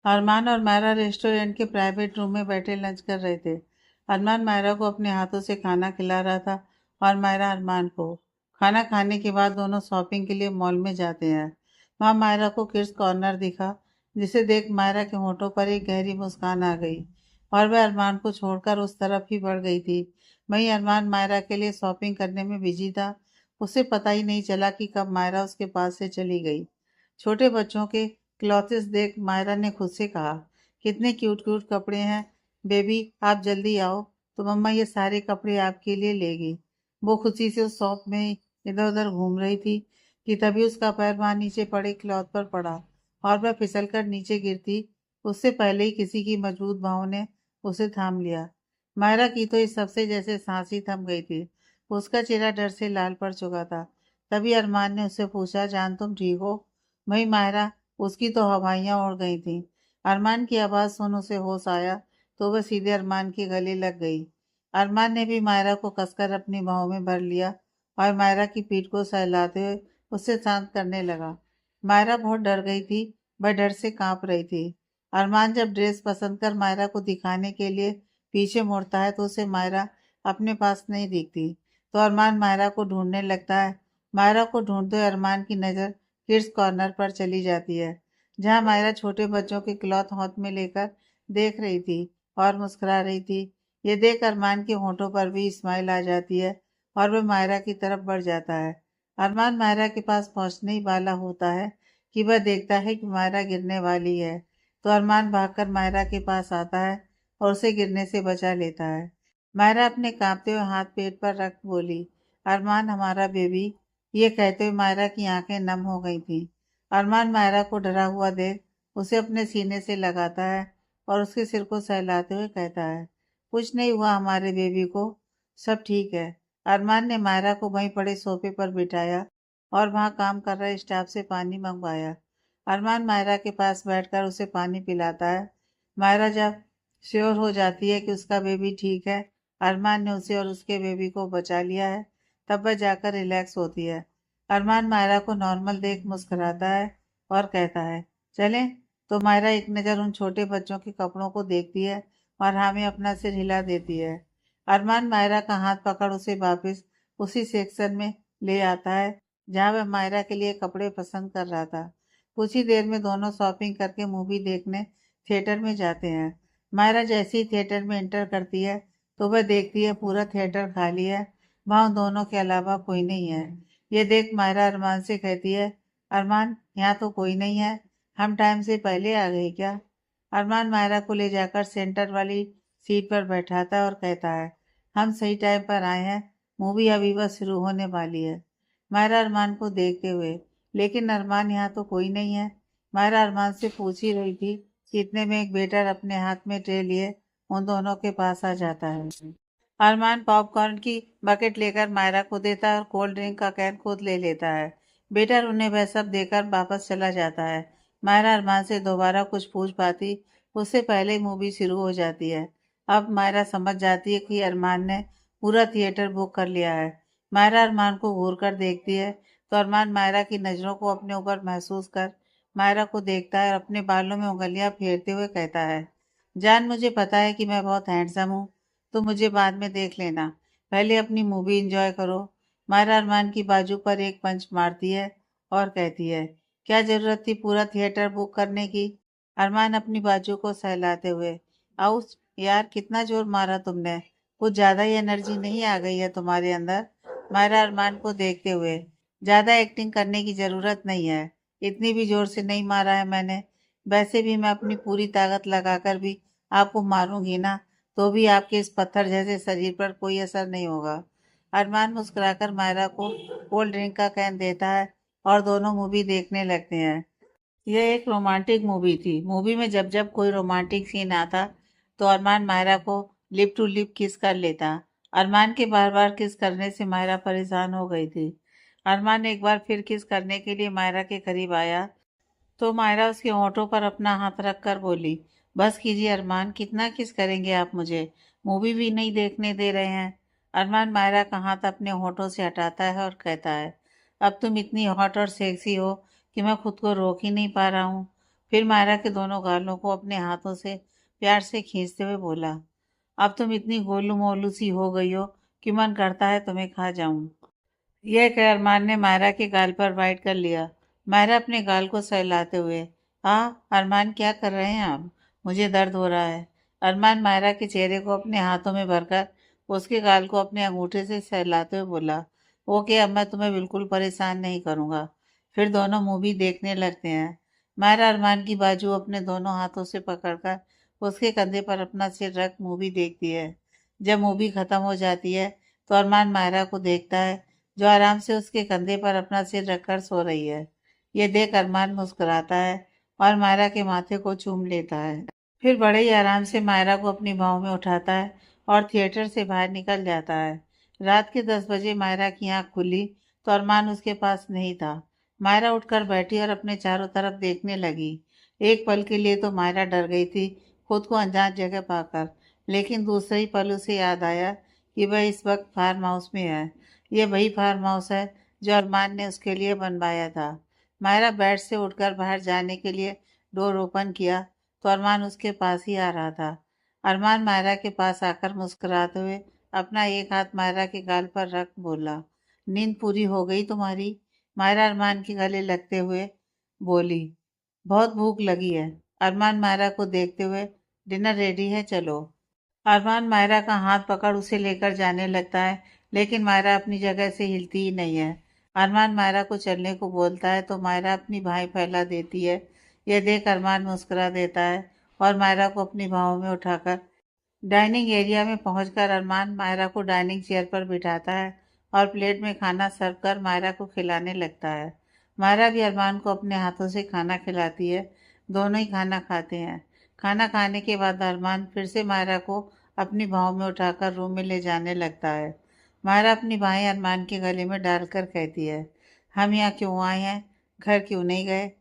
अरमान और मायरा रेस्टोरेंट के private room में बैठे लंच कर रहे थे। अरमान मायरा को अपने हाथों से खाना खिला रहा था और मायरा अरमान को। खाना खाने के बाद दोनों शॉपिंग के लिए मॉल में जाते हैं। वहाँ मायरा को किड्स कॉर्नर दिखा, जिसे देख मायरा के होठों पर एक गहरी मुस्कान आ गई और वह अरमान को छोड़कर उस तरफ ही बढ़ गई थी। वहीं अरमान मायरा के लिए शॉपिंग करने में बिजी था। उसे पता ही नहीं चला कि कब मायरा उसके पास से चली गई। छोटे बच्चों के क्लॉथेस देख मायरा ने खुद से कहा, कितने क्यूट क्यूट कपड़े हैं। बेबी आप जल्दी आओ, तो मम्मा ये सारे कपड़े आपके लिए लेगी। वो खुशी से उस शॉप में इधर उधर घूम रही थी कि तभी उसका पैर वहां नीचे पड़े क्लॉथ पर पड़ा और वह फिसल कर नीचे गिरती उससे पहले ही किसी की मजबूत बाहों ने उसे थाम लिया। मायरा की तो इस सबसे जैसे सांस ही थम गई थी। उसका चेहरा डर से लाल पड़ चुका था। तभी अरमान ने उससे पूछा, जान तुम ठीक हो? वही मायरा, उसकी तो हवाइयां उड़ गई थीं। अरमान की आवाज़ सुन उसे होश आया तो वह सीधे अरमान के गले लग गई। अरमान ने भी मायरा को कसकर अपनी बाहों में भर लिया और मायरा की पीठ को सहलाते हुए उसे शांत करने लगा। मायरा बहुत डर गई थी, वह डर से कांप रही थी। अरमान जब ड्रेस पसंद कर मायरा को दिखाने के लिए पीछे मुड़ता है तो उसे मायरा अपने पास नहीं दिखती, तो अरमान मायरा को ढूंढने लगता है। मायरा को ढूंढते हुए अरमान की नज़र किड्स कॉर्नर पर चली जाती है, जहां मायरा छोटे बच्चों के क्लॉथ हाथ में लेकर देख रही थी और मुस्कुरा रही थी। ये देख अरमान के होठों पर भी स्माइल आ जाती है और वह मायरा की तरफ बढ़ जाता है। अरमान मायरा के पास पहुंचने ही वाला होता है कि वह देखता है कि मायरा गिरने वाली है, तो अरमान भागकर मायरा के पास आता है और उसे गिरने से बचा लेता है। मायरा अपने कांपते हुए हाथ पेट पर रख बोली, अरमान हमारा बेबी। ये कहते हुए मायरा की आंखें नम हो गई थीं। अरमान मायरा को डरा हुआ देख उसे अपने सीने से लगाता है और उसके सिर को सहलाते हुए कहता है, कुछ नहीं हुआ हमारे बेबी को, सब ठीक है। अरमान ने मायरा को वहीं पड़े सोफे पर बिठाया और वहां काम कर रहे स्टाफ से पानी मंगवाया। अरमान मायरा के पास बैठकर उसे पानी पिलाता है। मायरा जब श्योर हो जाती है कि उसका बेबी ठीक है, अरमान ने उसे और उसके बेबी को बचा लिया है, तब वह जाकर रिलैक्स होती है। अरमान मायरा को नॉर्मल देख मुस्कुराता है और कहता है, चलें? तो मायरा एक नज़र उन छोटे बच्चों के कपड़ों को देखती है और हाँ में अपना सिर हिला देती है। अरमान मायरा का हाथ पकड़ उसे वापस उसी सेक्शन में ले आता है जहाँ वह मायरा के लिए कपड़े पसंद कर रहा था। कुछ ही देर में दोनों शॉपिंग करके मूवी देखने थिएटर में जाते हैं। मायरा जैसे ही थिएटर में एंटर करती है तो वह देखती है पूरा थिएटर खाली है, वहाँ दोनों के अलावा कोई नहीं है। ये देख मायरा अरमान से कहती है, अरमान यहाँ तो कोई नहीं है, हम टाइम से पहले आ गए क्या? अरमान मायरा को ले जाकर सेंटर वाली सीट पर बैठाता है और कहता है, हम सही टाइम पर आए हैं, मूवी अभी बस शुरू होने वाली है। मायरा अरमान को देखते हुए, लेकिन अरमान यहाँ तो कोई नहीं है। मायरा अरमान से पूछ ही रही थी कि इतने में एक वेटर अपने हाथ में ट्रे लिए उन दोनों के पास आ जाता है। अरमान पॉपकॉर्न की बकेट लेकर मायरा को देता है और कोल्ड ड्रिंक का कैन खुद ले लेता है। बेटर उन्हें वह सब देकर वापस चला जाता है। मायरा अरमान से दोबारा कुछ पूछ पाती उससे पहले ही मूवी शुरू हो जाती है। अब मायरा समझ जाती है कि अरमान ने पूरा थिएटर बुक कर लिया है। मायरा अरमान को घूर कर देखती है तो अरमान मायरा की नज़रों को अपने ऊपर महसूस कर मायरा को देखता है और अपने बालों में उंगलियां फेरते हुए कहता है, जान मुझे पता है कि मैं बहुत हैंडसम हूँ, तो मुझे बाद में देख लेना, पहले अपनी मूवी एंजॉय करो। मायरा अरमान की बाजू पर एक पंच मारती है और कहती है, क्या जरूरत थी पूरा थिएटर बुक करने की? अरमान अपनी बाजू को सहलाते हुए, आउच यार कितना जोर मारा तुमने, कुछ ज्यादा ही एनर्जी नहीं आ गई है तुम्हारे अंदर? मायरा अरमान को देखते हुए, ज्यादा एक्टिंग करने की जरूरत नहीं है, इतनी भी जोर से नहीं मारा है मैंने। वैसे भी मैं अपनी पूरी ताकत लगाकर भी आपको मारूंगी ना, तो भी आपके इस पत्थर जैसे शरीर पर कोई असर नहीं होगा। अरमान मुस्कुराकर मायरा को कोल्ड ड्रिंक का कैन देता है और दोनों मूवी देखने लगते हैं। यह एक रोमांटिक मूवी थी। मूवी में जब जब कोई रोमांटिक सीन आता तो अरमान मायरा को लिप टू लिप किस कर लेता। अरमान के बार बार किस करने से मायरा परेशान हो गई थी। अरमान एक बार फिर किस करने के लिए मायरा के करीब आया तो मायरा उसके होठों पर अपना हाथ रख कर बोली, बस कीजिए अरमान, कितना किस करेंगे आप मुझे, मूवी भी नहीं देखने दे रहे हैं। अरमान मायरा का हाथ अपने होठों से हटाता है और कहता है, अब तुम इतनी हॉट और सेक्सी हो कि मैं खुद को रोक ही नहीं पा रहा हूँ। फिर मायरा के दोनों गालों को अपने हाथों से प्यार से खींचते हुए बोला, अब तुम इतनी गोलू मोलू सी हो गई हो कि मन करता है तुम्हें खा जाऊं। यह कह अरमान ने मायरा के गाल पर वाइट कर लिया। मायरा अपने गाल को सहलाते हुए, अरमान क्या कर रहे हैं आप? मुझे दर्द हो रहा है। अरमान मायरा के चेहरे को अपने हाथों में भरकर उसके गाल को अपने अंगूठे से सहलाते हुए बोला, ओके, अब मैं तुम्हें बिल्कुल परेशान नहीं करूंगा। फिर दोनों मूवी देखने लगते हैं। मायरा अरमान की बाजू अपने दोनों हाथों से पकड़कर उसके कंधे पर अपना सिर रख मूवी देखती है। जब मूवी खत्म हो जाती है तो अरमान मायरा को देखता है, जो आराम से उसके कंधे पर अपना सिर रखकर सो रही है। ये देख अरमान मुस्कुराता है और मायरा के माथे को चूम लेता है। फिर बड़े ही आराम से मायरा को अपनी बाहों में उठाता है और थिएटर से बाहर निकल जाता है। रात के 10 बजे मायरा की आंख खुली तो अरमान उसके पास नहीं था। मायरा उठकर बैठी और अपने चारों तरफ देखने लगी। एक पल के लिए तो मायरा डर गई थी खुद को अनजान जगह पाकर, लेकिन दूसरे ही पल उसे याद आया कि वह इस वक्त फार्म हाउस में है। ये वही फार्म हाउस है जो अरमान ने उसके लिए बनवाया था। मायरा बेड से उठकर बाहर जाने के लिए डोर ओपन किया तो अरमान उसके पास ही आ रहा था। अरमान मायरा के पास आकर मुस्कुराते हुए अपना एक हाथ मायरा के गाल पर रख बोला, नींद पूरी हो गई तुम्हारी? मायरा अरमान के गले लगते हुए बोली, बहुत भूख लगी है। अरमान मायरा को देखते हुए, डिनर रेडी है, चलो। अरमान मायरा का हाथ पकड़ उसे लेकर जाने लगता है, लेकिन मायरा अपनी जगह से हिलती ही नहीं है। अरमान मायरा को चलने को बोलता है तो मायरा अपनी बाहें फैला देती है। यह देख अरमान मुस्कुरा देता है और मायरा को अपनी बाहों में उठाकर डाइनिंग एरिया में पहुंचकर अरमान मायरा को डाइनिंग चेयर पर बिठाता है और प्लेट में खाना सर्व कर मायरा को खिलाने लगता है। मायरा भी अरमान को अपने हाथों से खाना खिलाती है। दोनों ही खाना खाते हैं। खाना खाने के बाद अरमान फिर से मायरा को अपनी बाहों में उठाकर रूम में ले जाने लगता है। मायरा अपनी बाहें अरमान के गले में डालकर कहती है, हम यहाँ क्यों आए हैं? घर क्यों नहीं गए?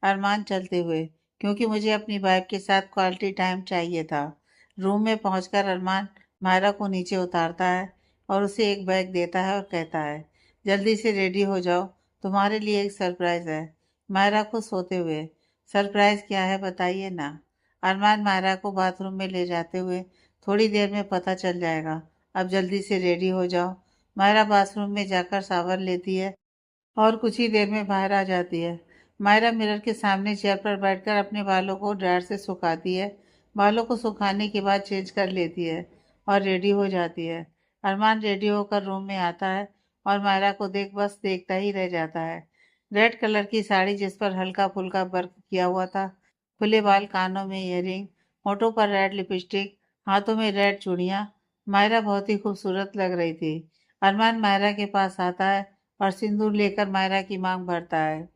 अरमान चलते हुए, क्योंकि मुझे अपनी वाइफ के साथ क्वालिटी टाइम चाहिए था। रूम में पहुंचकर अरमान मायरा को नीचे उतारता है और उसे एक बैग देता है और कहता है, जल्दी से रेडी हो जाओ, तुम्हारे लिए एक सरप्राइज है। मायरा को सोते हुए, सरप्राइज क्या है बताइए ना। अरमान मायरा को बाथरूम में ले जाते हुए, थोड़ी देर में पता चल जाएगा, अब जल्दी से रेडी हो जाओ। मायरा बाथरूम में जाकर शावर लेती है और कुछ ही देर में बाहर आ जाती है। मायरा मिरर के सामने चेयर पर बैठकर अपने बालों को ड्रायर से सुखाती है। बालों को सुखाने के बाद चेंज कर लेती है और रेडी हो जाती है। अरमान रेडी होकर रूम में आता है और मायरा को देख बस देखता ही रह जाता है। रेड कलर की साड़ी जिस पर हल्का फुल्का वर्क किया हुआ था, खुले बाल, कानों में ईयरिंग, होठों पर रेड लिपस्टिक, हाथों में रेड चूड़ियाँ। मायरा बहुत ही खूबसूरत लग रही थी। अरमान मायरा के पास आता है और सिंदूर लेकर मायरा की मांग भरता है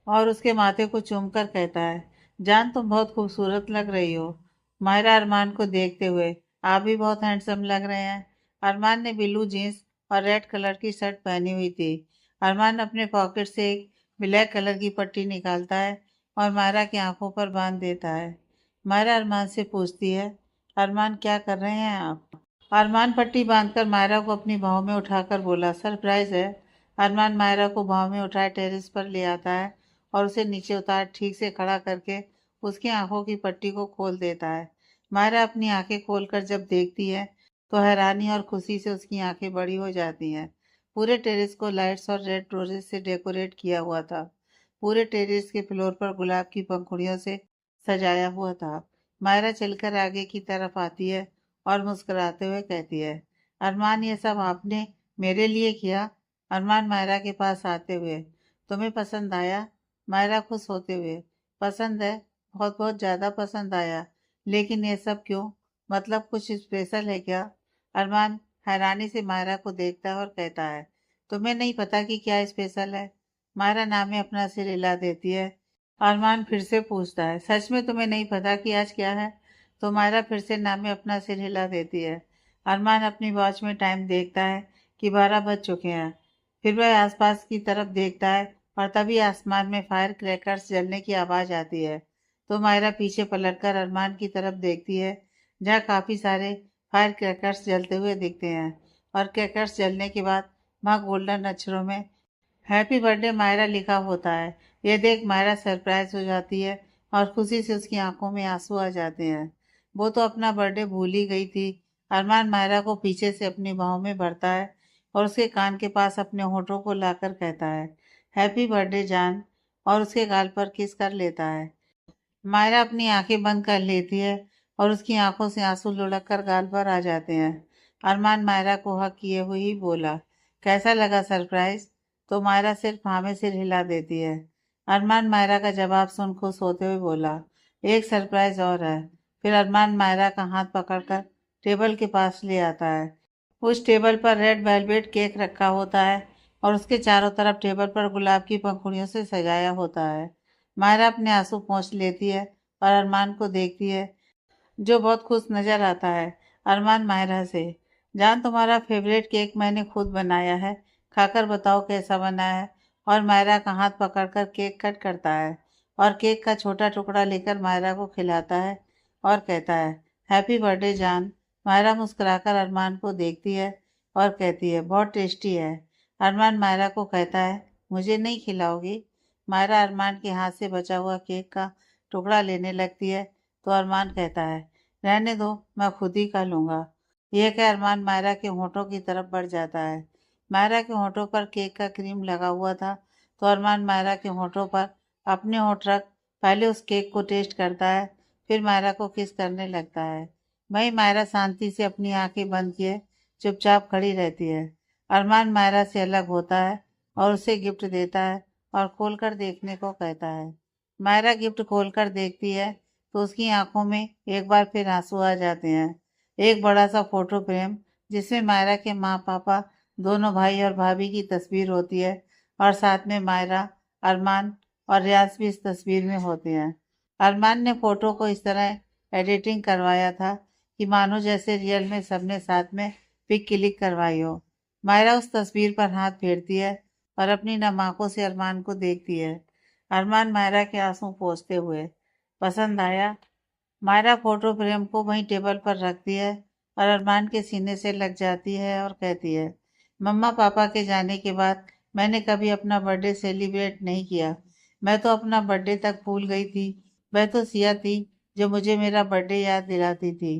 और उसके माथे को चूमकर कहता है, जान तुम बहुत खूबसूरत लग रही हो। मायरा अरमान को देखते हुए, आप भी बहुत हैंडसम लग रहे हैं। अरमान ने ब्लू जीन्स और रेड कलर की शर्ट पहनी हुई थी। अरमान अपने पॉकेट से एक ब्लैक कलर की पट्टी निकालता है और मायरा की आंखों पर बांध देता है। मायरा अरमान से पूछती है, अरमान क्या कर रहे हैं आप? अरमान पट्टी बांधकर मायरा को अपनी बाहों में उठाकर बोला, सरप्राइज है। अरमान मायरा को बाहों में उठाए टेरेस पर ले आता है और उसे नीचे उतार ठीक से खड़ा करके उसकी आंखों की पट्टी को खोल देता है। मायरा अपनी आंखें खोलकर जब देखती है तो हैरानी और खुशी से उसकी आंखें बड़ी हो जाती हैं। पूरे टेरेस को लाइट्स और रेड रोजेस से डेकोरेट किया हुआ था। पूरे टेरेस के फ्लोर पर गुलाब की पंखुड़ियों से सजाया हुआ था। मायरा चलकर आगे की तरफ आती है और मुस्कुराते हुए कहती है, अरमान, ये सब आपने मेरे लिए किया? अरमान मायरा के पास आते हुए, तुम्हें पसंद आया? मायरा खुश होते हुए, पसंद है, बहुत बहुत ज़्यादा पसंद आया, लेकिन ये सब क्यों? मतलब कुछ स्पेशल है क्या? अरमान हैरानी से मायरा को देखता है और कहता है, तुम्हें नहीं पता कि क्या स्पेशल है? मायरा नामे अपना सिर हिला देती है। अरमान फिर से पूछता है, सच में तुम्हें नहीं पता कि आज क्या है? तो मायरा फिर से नामे अपना सिर हिला देती है। अरमान अपनी वॉच में टाइम देखता है कि 12 बज चुके हैं। फिर वह आसपास की तरफ देखता है और तभी आसमान में फायर क्रैकर्स जलने की आवाज़ आती है। तो मायरा पीछे पलटकर अरमान की तरफ देखती है, जहाँ काफ़ी सारे फायर क्रैकर्स जलते हुए दिखते हैं और क्रैकर्स जलने के बाद वहाँ गोल्डन अक्षरों में हैप्पी बर्थडे मायरा लिखा होता है। यह देख मायरा सरप्राइज हो जाती है और खुशी से उसकी आंखों में आंसू आ जाते हैं। वो तो अपना बर्थडे भूल ही गई थी। अरमान मायरा को पीछे से अपनी बाहों में भरता है और उसके कान के पास अपने होठों को लाकर कहता है, हैप्पी बर्थडे जान, और उसके गाल पर किस कर लेता है। मायरा अपनी आंखें बंद कर लेती है और उसकी आंखों से आंसू लुढ़क कर गाल पर आ जाते हैं। अरमान मायरा को हक किए हुए ही बोला, कैसा लगा सरप्राइज? तो मायरा सिर्फ हाँ में सिर हिला देती है। अरमान मायरा का जवाब सुन खुश होते हुए बोला, एक सरप्राइज और है। फिर अरमान मायरा का हाथ पकड़कर टेबल के पास ले आता है। उस टेबल पर रेड वेलवेट केक रखा होता है और उसके चारों तरफ टेबल पर गुलाब की पंखुड़ियों से सजाया होता है। मायरा अपने आंसू पोंछ लेती है और अरमान को देखती है, जो बहुत खुश नजर आता है। अरमान मायरा से, जान तुम्हारा फेवरेट केक मैंने खुद बनाया है, खाकर बताओ कैसा बना है। और मायरा का हाथ पकड़कर केक कट करता है और केक का छोटा टुकड़ा लेकर मायरा को खिलाता है और कहता है, हैप्पी बर्थडे जान। मायरा मुस्कुराकर अरमान को देखती है और कहती है, बहुत टेस्टी है। अरमान मायरा को कहता है, मुझे नहीं खिलाओगी? मायरा अरमान के हाथ से बचा हुआ केक का टुकड़ा लेने लगती है तो अरमान कहता है, रहने दो, मैं खुद ही खा लूँगा। यह कह अरमान मायरा के होठों की तरफ बढ़ जाता है। मायरा के होठों पर केक का क्रीम लगा हुआ था तो अरमान मायरा के होठों पर अपने होठ रख पहले उस केक को टेस्ट करता है, फिर मायरा को किस करने लगता है। वहीं मायरा शांति से अपनी आंखें बंद किए चुपचाप खड़ी रहती है। अरमान मायरा से अलग होता है और उसे गिफ्ट देता है और खोलकर देखने को कहता है। मायरा गिफ्ट खोलकर देखती है तो उसकी आंखों में एक बार फिर आंसू आ जाते हैं। एक बड़ा सा फोटो फ्रेम जिसमें मायरा के माँ पापा, दोनों भाई और भाभी की तस्वीर होती है और साथ में मायरा, अरमान और रियाज भी इस तस्वीर में होते हैं। अरमान ने फोटो को इस तरह एडिटिंग करवाया था कि मानो जैसे रियल में सबने साथ में पिक क्लिक करवाई हो। मायरा उस तस्वीर पर हाथ फेरती है और अपनी नम आंखों से अरमान को देखती है। अरमान मायरा के आंसू पोंछते हुए, पसंद आया? मायरा फोटो फ्रेम को वहीं टेबल पर रखती है और अरमान के सीने से लग जाती है और कहती है, मम्मा पापा के जाने के बाद मैंने कभी अपना बर्थडे सेलिब्रेट नहीं किया। मैं तो अपना बर्थडे तक भूल गई थी। मैं तो सिया थी जो मुझे मेरा बर्थडे याद दिलाती थी।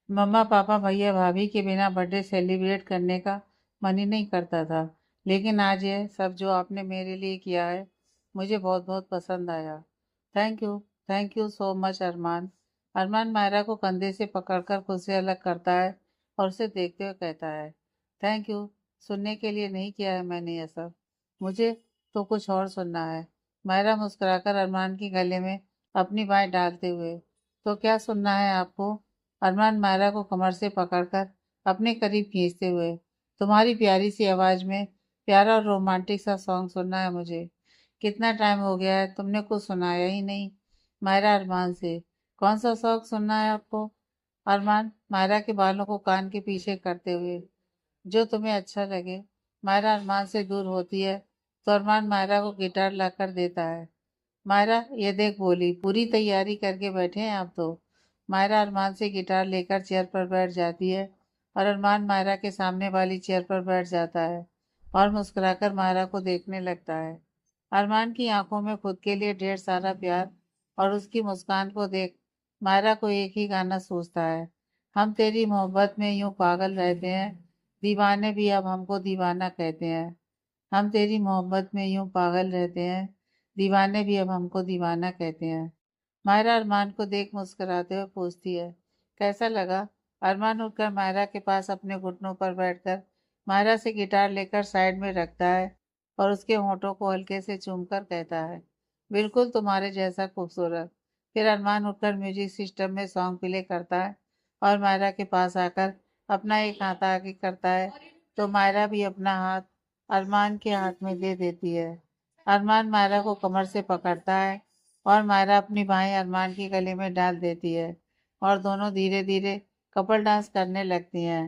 मम्मा पापा भैया भाभी के बिना बर्थडे सेलिब्रेट करने का मन ही नहीं करता था। लेकिन आज ये सब जो आपने मेरे लिए किया है, मुझे बहुत बहुत पसंद आया। Thank you, thank you so much Armaan. Armaan Myra को कंधे से पकड़कर खुद से अलग करता है और उसे देखते हुए कहता है, थैंक यू, सुनने के लिए नहीं किया है मैंने ये सब, मुझे तो कुछ और सुनना है। मायरा मुस्कुराकर अरमान के गले में अपनी बाहें डालते हुए, तो क्या सुनना है आपको? अरमान मायरा को कमर से पकड़कर अपने करीब खींचते हुए, तुम्हारी प्यारी सी आवाज़ में प्यारा और रोमांटिक सा सॉन्ग सुनना है मुझे। कितना टाइम हो गया है, तुमने कुछ सुनाया ही नहीं। मायरा अरमान से, कौन सा सॉन्ग सुनना है आपको? अरमान मायरा के बालों को कान के पीछे करते हुए, जो तुम्हें अच्छा लगे। मायरा अरमान से दूर होती है तो अरमान मायरा को गिटार लाकर देता है। मायरा ये देख बोली, पूरी तैयारी करके बैठे हैं आप तो। मायरा अरमान से गिटार लेकर चेयर पर बैठ जाती है और अरमान मायरा के सामने वाली चेयर पर बैठ जाता है और मुस्कुराकर मायरा को देखने लगता है। अरमान की आंखों में खुद के लिए ढेर सारा प्यार और उसकी मुस्कान को देख मायरा को एक ही गाना सूझता है, हम तेरी मोहब्बत में यूं पागल रहते हैं, दीवाने भी अब हमको दीवाना कहते हैं। हम तेरी मोहब्बत में यूं पागल रहते हैं, दीवाने भी अब हमको दीवाना कहते हैं। मायरा अरमान को देख मुस्कुराते हुए पूछती है, कैसा लगा? अरमान उठकर मायरा के पास अपने घुटनों पर बैठकर मायरा से गिटार लेकर साइड में रखता है और उसके होठों को हल्के से चूमकर कहता है, बिल्कुल तुम्हारे जैसा खूबसूरत। फिर अरमान उठकर म्यूजिक सिस्टम में सॉन्ग प्ले करता है और मायरा के पास आकर अपना एक हाथ आगे करता है तो मायरा भी अपना हाथ अरमान के हाथ में दे देती है। अरमान मायरा को कमर से पकड़ता है और मायरा अपनी बाहें अरमान के गले में डाल देती है और दोनों धीरे धीरे कपल डांस करने लगती हैं।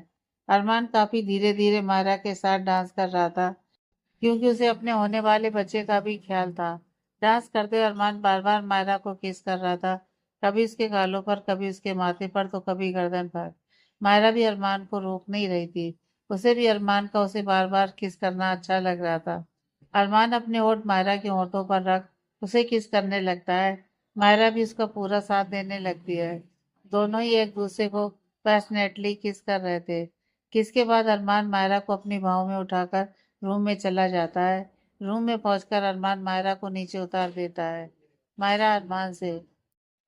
अरमान काफी धीरे धीरे मायरा के साथ डांस कर रहा था क्योंकि उसे अपने होने वाले बच्चे का भी ख्याल था। डांस करते हुए अरमान बार बार मायरा को किस कर रहा था, कभी उसके गालों पर, कभी उसके माथे पर, तो कभी गर्दन पर। मायरा भी अरमान को रोक नहीं रही थी, उसे भी अरमान का उसे बार बार किस करना अच्छा लग रहा था। अरमान अपने होठ मायरा के होठों पर रख उसे किस करने लगता है मायरा भी उसका पूरा साथ देने लगती है। दोनों ही एक दूसरे को पैशनेटली किस कर रहे थे। किस के बाद अरमान मायरा को अपनी बाहों में उठाकर रूम में चला जाता है। रूम में पहुंचकर अरमान मायरा को नीचे उतार देता है। मायरा अरमान से,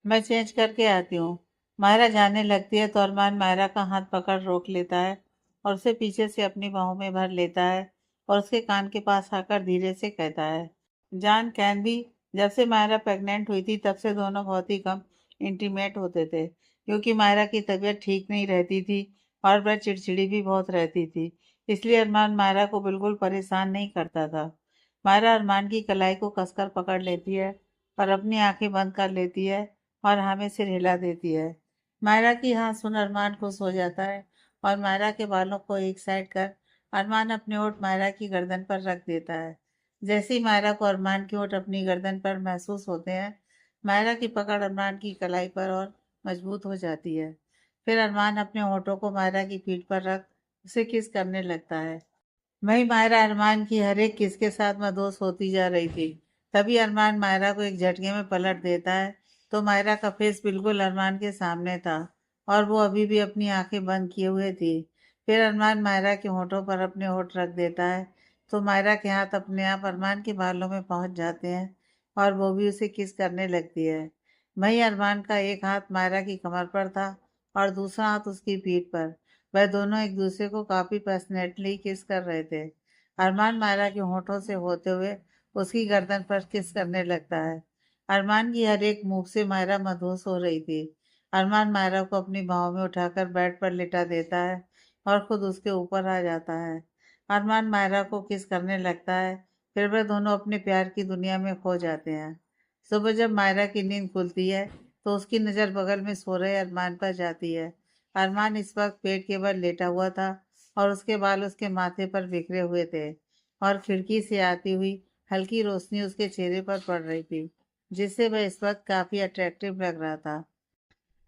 मैं चेंज करके आती हूँ। मायरा जाने लगती है तो अरमान मायरा का हाथ पकड़ रोक लेता है और उसे पीछे से अपनी बाहों में भर लेता है और उसके कान के पास आकर धीरे से कहता है, जान कैन भी, जब से मायरा प्रेग्नेंट हुई थी तब से दोनों बहुत ही कम इंटीमेट होते थे, क्योंकि मायरा की तबीयत ठीक नहीं रहती थी और वह चिड़चिड़ी भी बहुत रहती थी। इसलिए अरमान मायरा को बिल्कुल परेशान नहीं करता था। मायरा अरमान की कलाई को कसकर पकड़ लेती है और अपनी आंखें बंद कर लेती है और हमें सिर हिला देती है। मायरा की हाँ सुन अरमान खुश हो जाता है और मायरा के बालों को एक साइड कर अरमान अपने ओठ मायरा की गर्दन पर रख देता है। जैसे ही मायरा को अरमान की ओठ अपनी गर्दन पर महसूस होते हैं, मायरा की पकड़ अरमान की कलाई पर और मजबूत हो जाती है। फिर अरमान अपने होठों को मायरा की पीठ पर रख उसे किस करने लगता है। वही मायरा अरमान की हर एक किस के साथ मदोस होती जा रही थी। तभी अरमान मायरा को एक झटके में पलट देता है तो मायरा का फेस बिल्कुल अरमान के सामने था और वो अभी भी अपनी आंखें बंद किए हुए थी। फिर अरमान मायरा के होठों पर अपने होठ रख देता है तो मायरा के हाथ अपने आप अरमान के बालों में पहुंच जाते हैं और वो भी उसे किस करने लगती है। वही अरमान का एक हाथ मायरा की कमर पर था और दूसरा हाथ उसकी पीठ पर। वह दोनों एक दूसरे को काफी पैशनेटली किस कर रहे थे। अरमान मायरा के होठों से होते हुए उसकी गर्दन पर किस करने लगता है। अरमान की हर एक मूव से मायरा मदहोश हो रही थी। अरमान मायरा को अपनी बाहों में उठाकर बेड पर लिटा देता है और खुद उसके ऊपर आ जाता है। अरमान मायरा को किस करने लगता है। फिर वे दोनों अपने प्यार की दुनिया में खो जाते हैं। सुबह जब मायरा की नींद खुलती है तो उसकी नज़र बगल में सो रहे अरमान पर जाती है। अरमान इस वक्त पेट के बल लेटा हुआ था और उसके बाल उसके माथे पर बिखरे हुए थे और खिड़की से आती हुई हल्की रोशनी उसके चेहरे पर पड़ रही थी, जिससे वह इस वक्त काफी अट्रैक्टिव लग रहा था।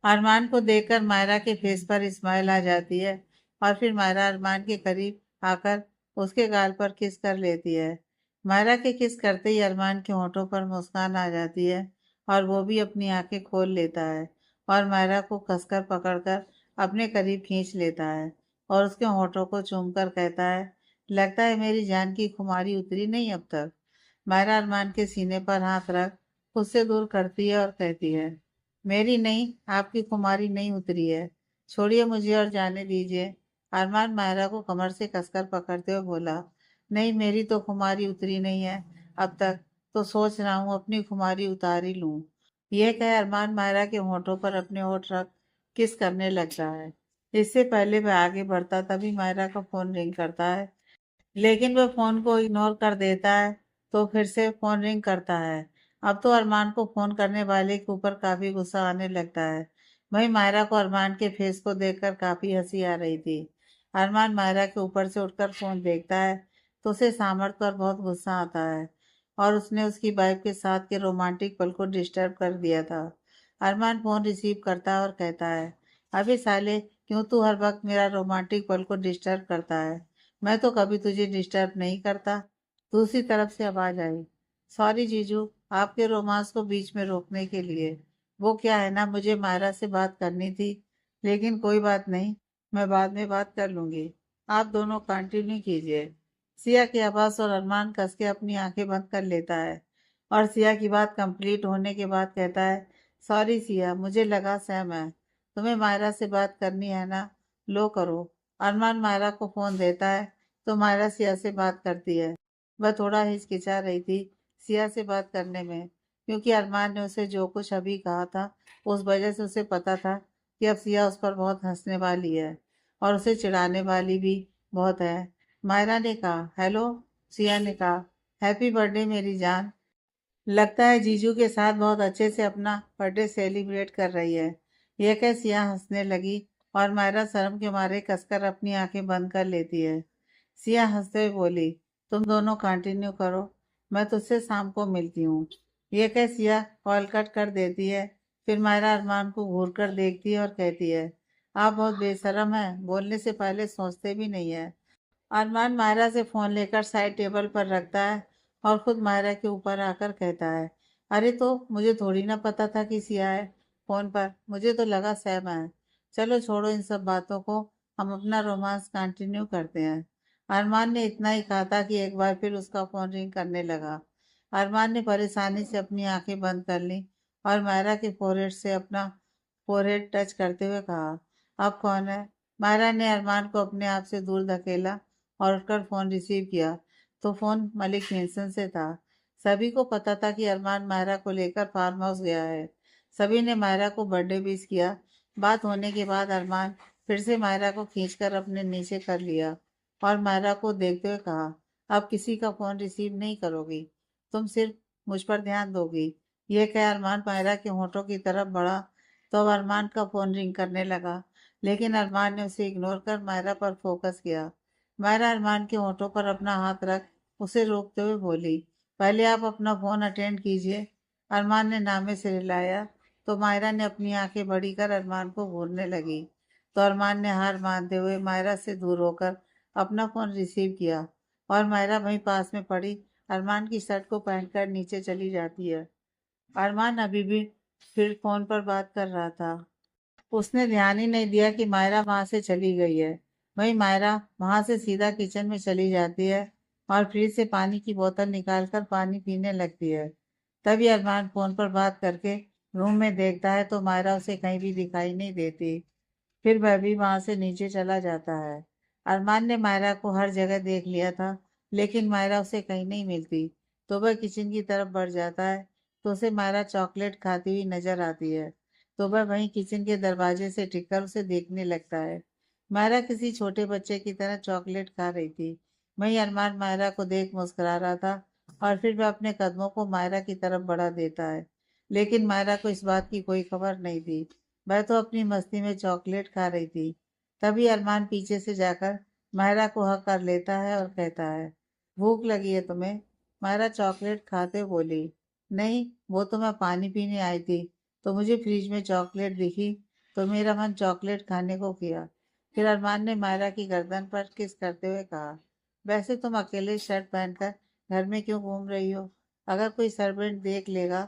अरमान को देखकर मायरा के फेस पर स्माइल आ जाती है और फिर मायरा अरमान के करीब आकर उसके गाल पर किस कर लेती है। मायरा के किस करते ही अरमान के होठों पर मुस्कान आ जाती है और वो भी अपनी आंखें खोल लेता है और मायरा को कसकर पकड़कर अपने करीब खींच लेता है और उसके होठों को चूमकर कहता है, लगता है मेरी जान की खुमारी उतरी नहीं अब तक। मायरा अरमान के सीने पर हाथ रख उससे दूर करती है और कहती है, मेरी नहीं, आपकी खुमारी नहीं उतरी है, छोड़िए मुझे और जाने दीजिए। अरमान मायरा को कमर से कसकर पकड़ते हुए बोला, नहीं मेरी तो खुमारी उतरी नहीं है अब तक, तो सोच रहा हूँ अपनी खुमारी उतार ही लूं। यह कह अरमान मायरा के होठों पर अपने होठ रख किस करने लगता है। इससे पहले वह आगे बढ़ता तभी मायरा का फोन रिंग करता है, लेकिन वह फोन को इग्नोर कर देता है तो फिर से फोन रिंग करता है। अब तो अरमान को फोन करने वाले के ऊपर काफी गुस्सा आने लगता है। वहीं मायरा को अरमान के फेस को देखकर काफी हंसी आ रही थी। अरमान मायरा के ऊपर से उठकर फोन देखता है तो उसे सामर्थ पर बहुत गुस्सा आता है और उसने उसकी वाइफ के साथ के रोमांटिक पल को डिस्टर्ब कर दिया था। अरमान फोन रिसीव करता है और कहता है, अबे साले, क्यों तू हर वक्त मेरा रोमांटिक पल को डिस्टर्ब करता है। मैं तो कभी तुझे डिस्टर्ब नहीं करता। दूसरी तरफ से आवाज आई, सॉरी जीजू, आपके रोमांस को बीच में रोकने के लिए। वो क्या है ना, मुझे मायरा से बात करनी थी, लेकिन कोई बात नहीं, मैं बाद में बात कर लूंगी। आप दोनों कंटिन्यू कीजिए। सिया की आवाज और अरमान कस के अपनी आंखें बंद कर लेता है और सिया की बात कंप्लीट होने के बाद कहता है, सॉरी सिया, मुझे लगा सहम है, तुम्हें मायरा से बात करनी है ना, लो करो। अरमान मायरा को फोन देता है तो मायरा सिया से बात करती है। वह थोड़ा हिचकिचा रही थी सिया से बात करने में, क्योंकि अरमान ने उसे जो कुछ अभी कहा था उस वजह से उसे पता था कि अब सिया उस पर बहुत हंसने वाली है और उसे चिढ़ाने वाली भी बहुत है। मायरा ने कहा, हेलो। सिया ने कहा, हैप्पी बर्थडे मेरी जान। लगता है जीजू के साथ बहुत अच्छे से अपना बर्थडे सेलिब्रेट कर रही है। यह कह सिया हंसने लगी और मायरा शर्म के मारे कसकर अपनी आंखें बंद कर लेती है। सिया हंसते हुए बोली, तुम दोनों कंटिन्यू करो, मैं तुझसे शाम को मिलती हूँ। यह कह सिया कॉल कट कर देती है। फिर मायरा अरमान को घूर कर देखती है और कहती है, आप बहुत बेशर्म हैं, बोलने से पहले सोचते भी नहीं है। अरमान मायरा से फोन लेकर साइड टेबल पर रखता है और खुद मायरा के ऊपर आकर कहता है, अरे तो मुझे थोड़ी ना पता था कि सिया है फोन पर, मुझे तो लगा सहमा है। चलो छोड़ो इन सब बातों को, हम अपना रोमांस कंटिन्यू करते हैं। अरमान ने इतना ही कहा था कि एक बार फिर उसका फोन रिंग करने लगा। अरमान ने परेशानी से अपनी आंखें बंद कर ली और मायरा के फोरहेड से अपना फोरहेड टच करते हुए कहा, अब कौन है? मायरा ने अरमान को अपने आप से दूर धकेला और उठकर फोन रिसीव किया तो फोन मलिक हेंसन से था। सभी को पता था कि अरमान मायरा को लेकर फार्म हाउस गया है। सभी ने मायरा को बर्थडे विश किया। बात होने के बाद अरमान फिर से मायरा को खींचकर अपने नीचे कर लिया और मायरा को देखते हुए कहा, अब किसी का फोन रिसीव नहीं करोगी, तुम सिर्फ मुझ पर ध्यान दोगी। यह कह अरमान मायरा के होठों की तरफ बढ़ा तो अब अरमान का फोन रिंग करने लगा, लेकिन अरमान ने उसे इग्नोर कर मायरा पर फोकस किया। मायरा अरमान के होठों पर अपना हाथ रख उसे रोकते हुए बोली, पहले आप अपना फोन अटेंड कीजिए। अरमान ने नामे से हिलाया तो मायरा ने अपनी आंखें बड़ी कर अरमान को घूरने लगी। तो अरमान ने हार मानते हुए मायरा से दूर होकर अपना फोन रिसीव किया और मायरा वहीं पास में पड़ी अरमान की शर्ट को पहनकर नीचे चली जाती है। अरमान अभी भी फिर फोन पर बात कर रहा था। उसने ध्यान ही नहीं दिया कि मायरा वहां से चली गई है। वहीं मायरा वहां से सीधा किचन में चली जाती है और फ्रिज से पानी की बोतल निकालकर पानी पीने लगती है। तभी अरमान फोन पर बात करके रूम में देखता है तो मायरा उसे कहीं भी दिखाई नहीं देती। फिर वह भी वहां से नीचे चला जाता है। अरमान ने मायरा को हर जगह देख लिया था, लेकिन मायरा उसे कहीं नहीं मिलती। तो वह किचन की तरफ बढ़ जाता है तो उसे मायरा चॉकलेट खाती हुई नजर आती है। तो वह वहीं किचन के दरवाजे से टिककर उसे देखने लगता है। मायरा किसी छोटे बच्चे की तरह चॉकलेट खा रही थी। वहीं अरमान मायरा को देख मुस्कुरा रहा था और फिर वह अपने कदमों को मायरा की तरफ बढ़ा देता है। लेकिन मायरा को इस बात की कोई खबर नहीं थी। वह तो अपनी मस्ती में चॉकलेट खा रही थी। तभी अरमान पीछे से जाकर मायरा को हक कर लेता है और कहता है, भूख लगी है तुम्हें? मायरा चॉकलेट खाते हुए बोली, नहीं, वो तो मैं पानी पीने आई थी तो मुझे फ्रिज में चॉकलेट दिखी तो मेरा मन चॉकलेट खाने को किया। फिर अरमान ने मायरा की गर्दन पर किस करते हुए कहा, वैसे तुम अकेले शर्ट पहनकर घर में क्यों घूम रही हो? अगर कोई सर्वेंट देख लेगा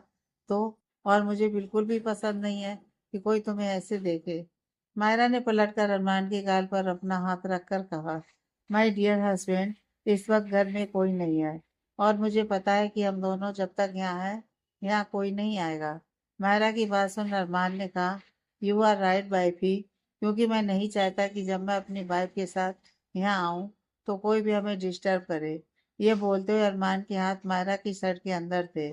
तो? और मुझे बिल्कुल भी पसंद नहीं है कि कोई तुम्हें ऐसे देखे। मायरा ने पलटकर अरमान के गाल पर अपना हाथ रखकर कहा, माय डियर हस्बैंड, इस वक्त घर में कोई नहीं है और मुझे पता है कि हम दोनों जब तक यहाँ हैं यहाँ कोई नहीं आएगा। मायरा की बात सुन अरमान ने कहा, यू आर राइट वाइफी, क्योंकि मैं नहीं चाहता कि जब मैं अपनी वाइफ के साथ यहाँ आऊँ तो कोई भी हमें डिस्टर्ब करे। ये बोलते हुए अरमान के हाथ मायरा की शर्ट के अंदर थे।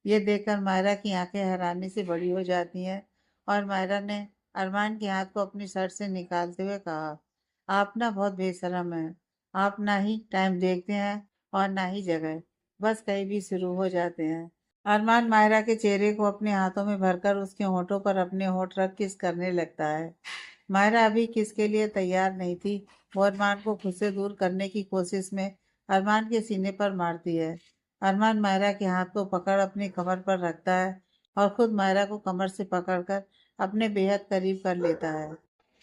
ये देखकर मायरा की आंखें हैरानी से बड़ी हो जाती हैं और मायरा ने अरमान के हाथ को अपनी शर्ट से निकालते हुए कहा, आप ना बहुत बेशर्म हैं। आप ना ही टाइम देखते हैं और ना ही जगह, बस कहीं भी शुरू हो जाते हैं। अरमान मायरा के चेहरे को अपने हाथों में भरकर उसके होठों पर अपने होठ रख किस करने लगता है। मायरा अभी किस के लिए तैयार नहीं थी। वो अरमान को खुद से दूर करने की कोशिश में अरमान के सीने पर मारती है। अरमान मायरा के हाथ को पकड़ अपनी कमर पर रखता है और खुद मायरा को कमर से पकड़कर अपने बेहद करीब कर लेता है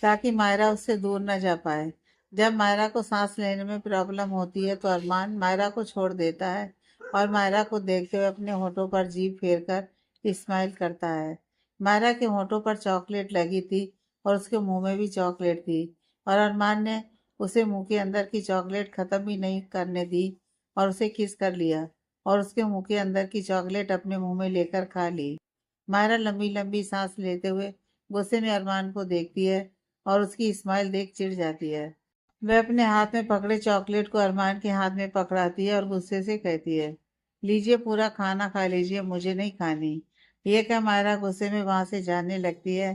ताकि मायरा उससे दूर न जा पाए। जब मायरा को सांस लेने में प्रॉब्लम होती है तो अरमान मायरा को छोड़ देता है और मायरा को देखते हुए अपने होठों पर जीभ फेरकर स्माइल करता है। मायरा के होठों पर चॉकलेट लगी थी और उसके मुंह में भी चॉकलेट थी और अरमान ने उसे मुंह के अंदर की चॉकलेट खत्म भी नहीं करने दी और उसे किस कर लिया और उसके मुंह के अंदर की चॉकलेट अपने मुंह में लेकर खा ली। मायरा लंबी लंबी सांस लेते हुए गुस्से में अरमान को देखती है और उसकी स्माइल देख चिढ़ जाती है। वह अपने हाथ में पकड़े चॉकलेट को अरमान के हाथ में पकड़ाती है और गुस्से से कहती है, लीजिए पूरा खाना खा लीजिए, मुझे नहीं खानी। ये क्या, मायरा गुस्से में वहां से जाने लगती है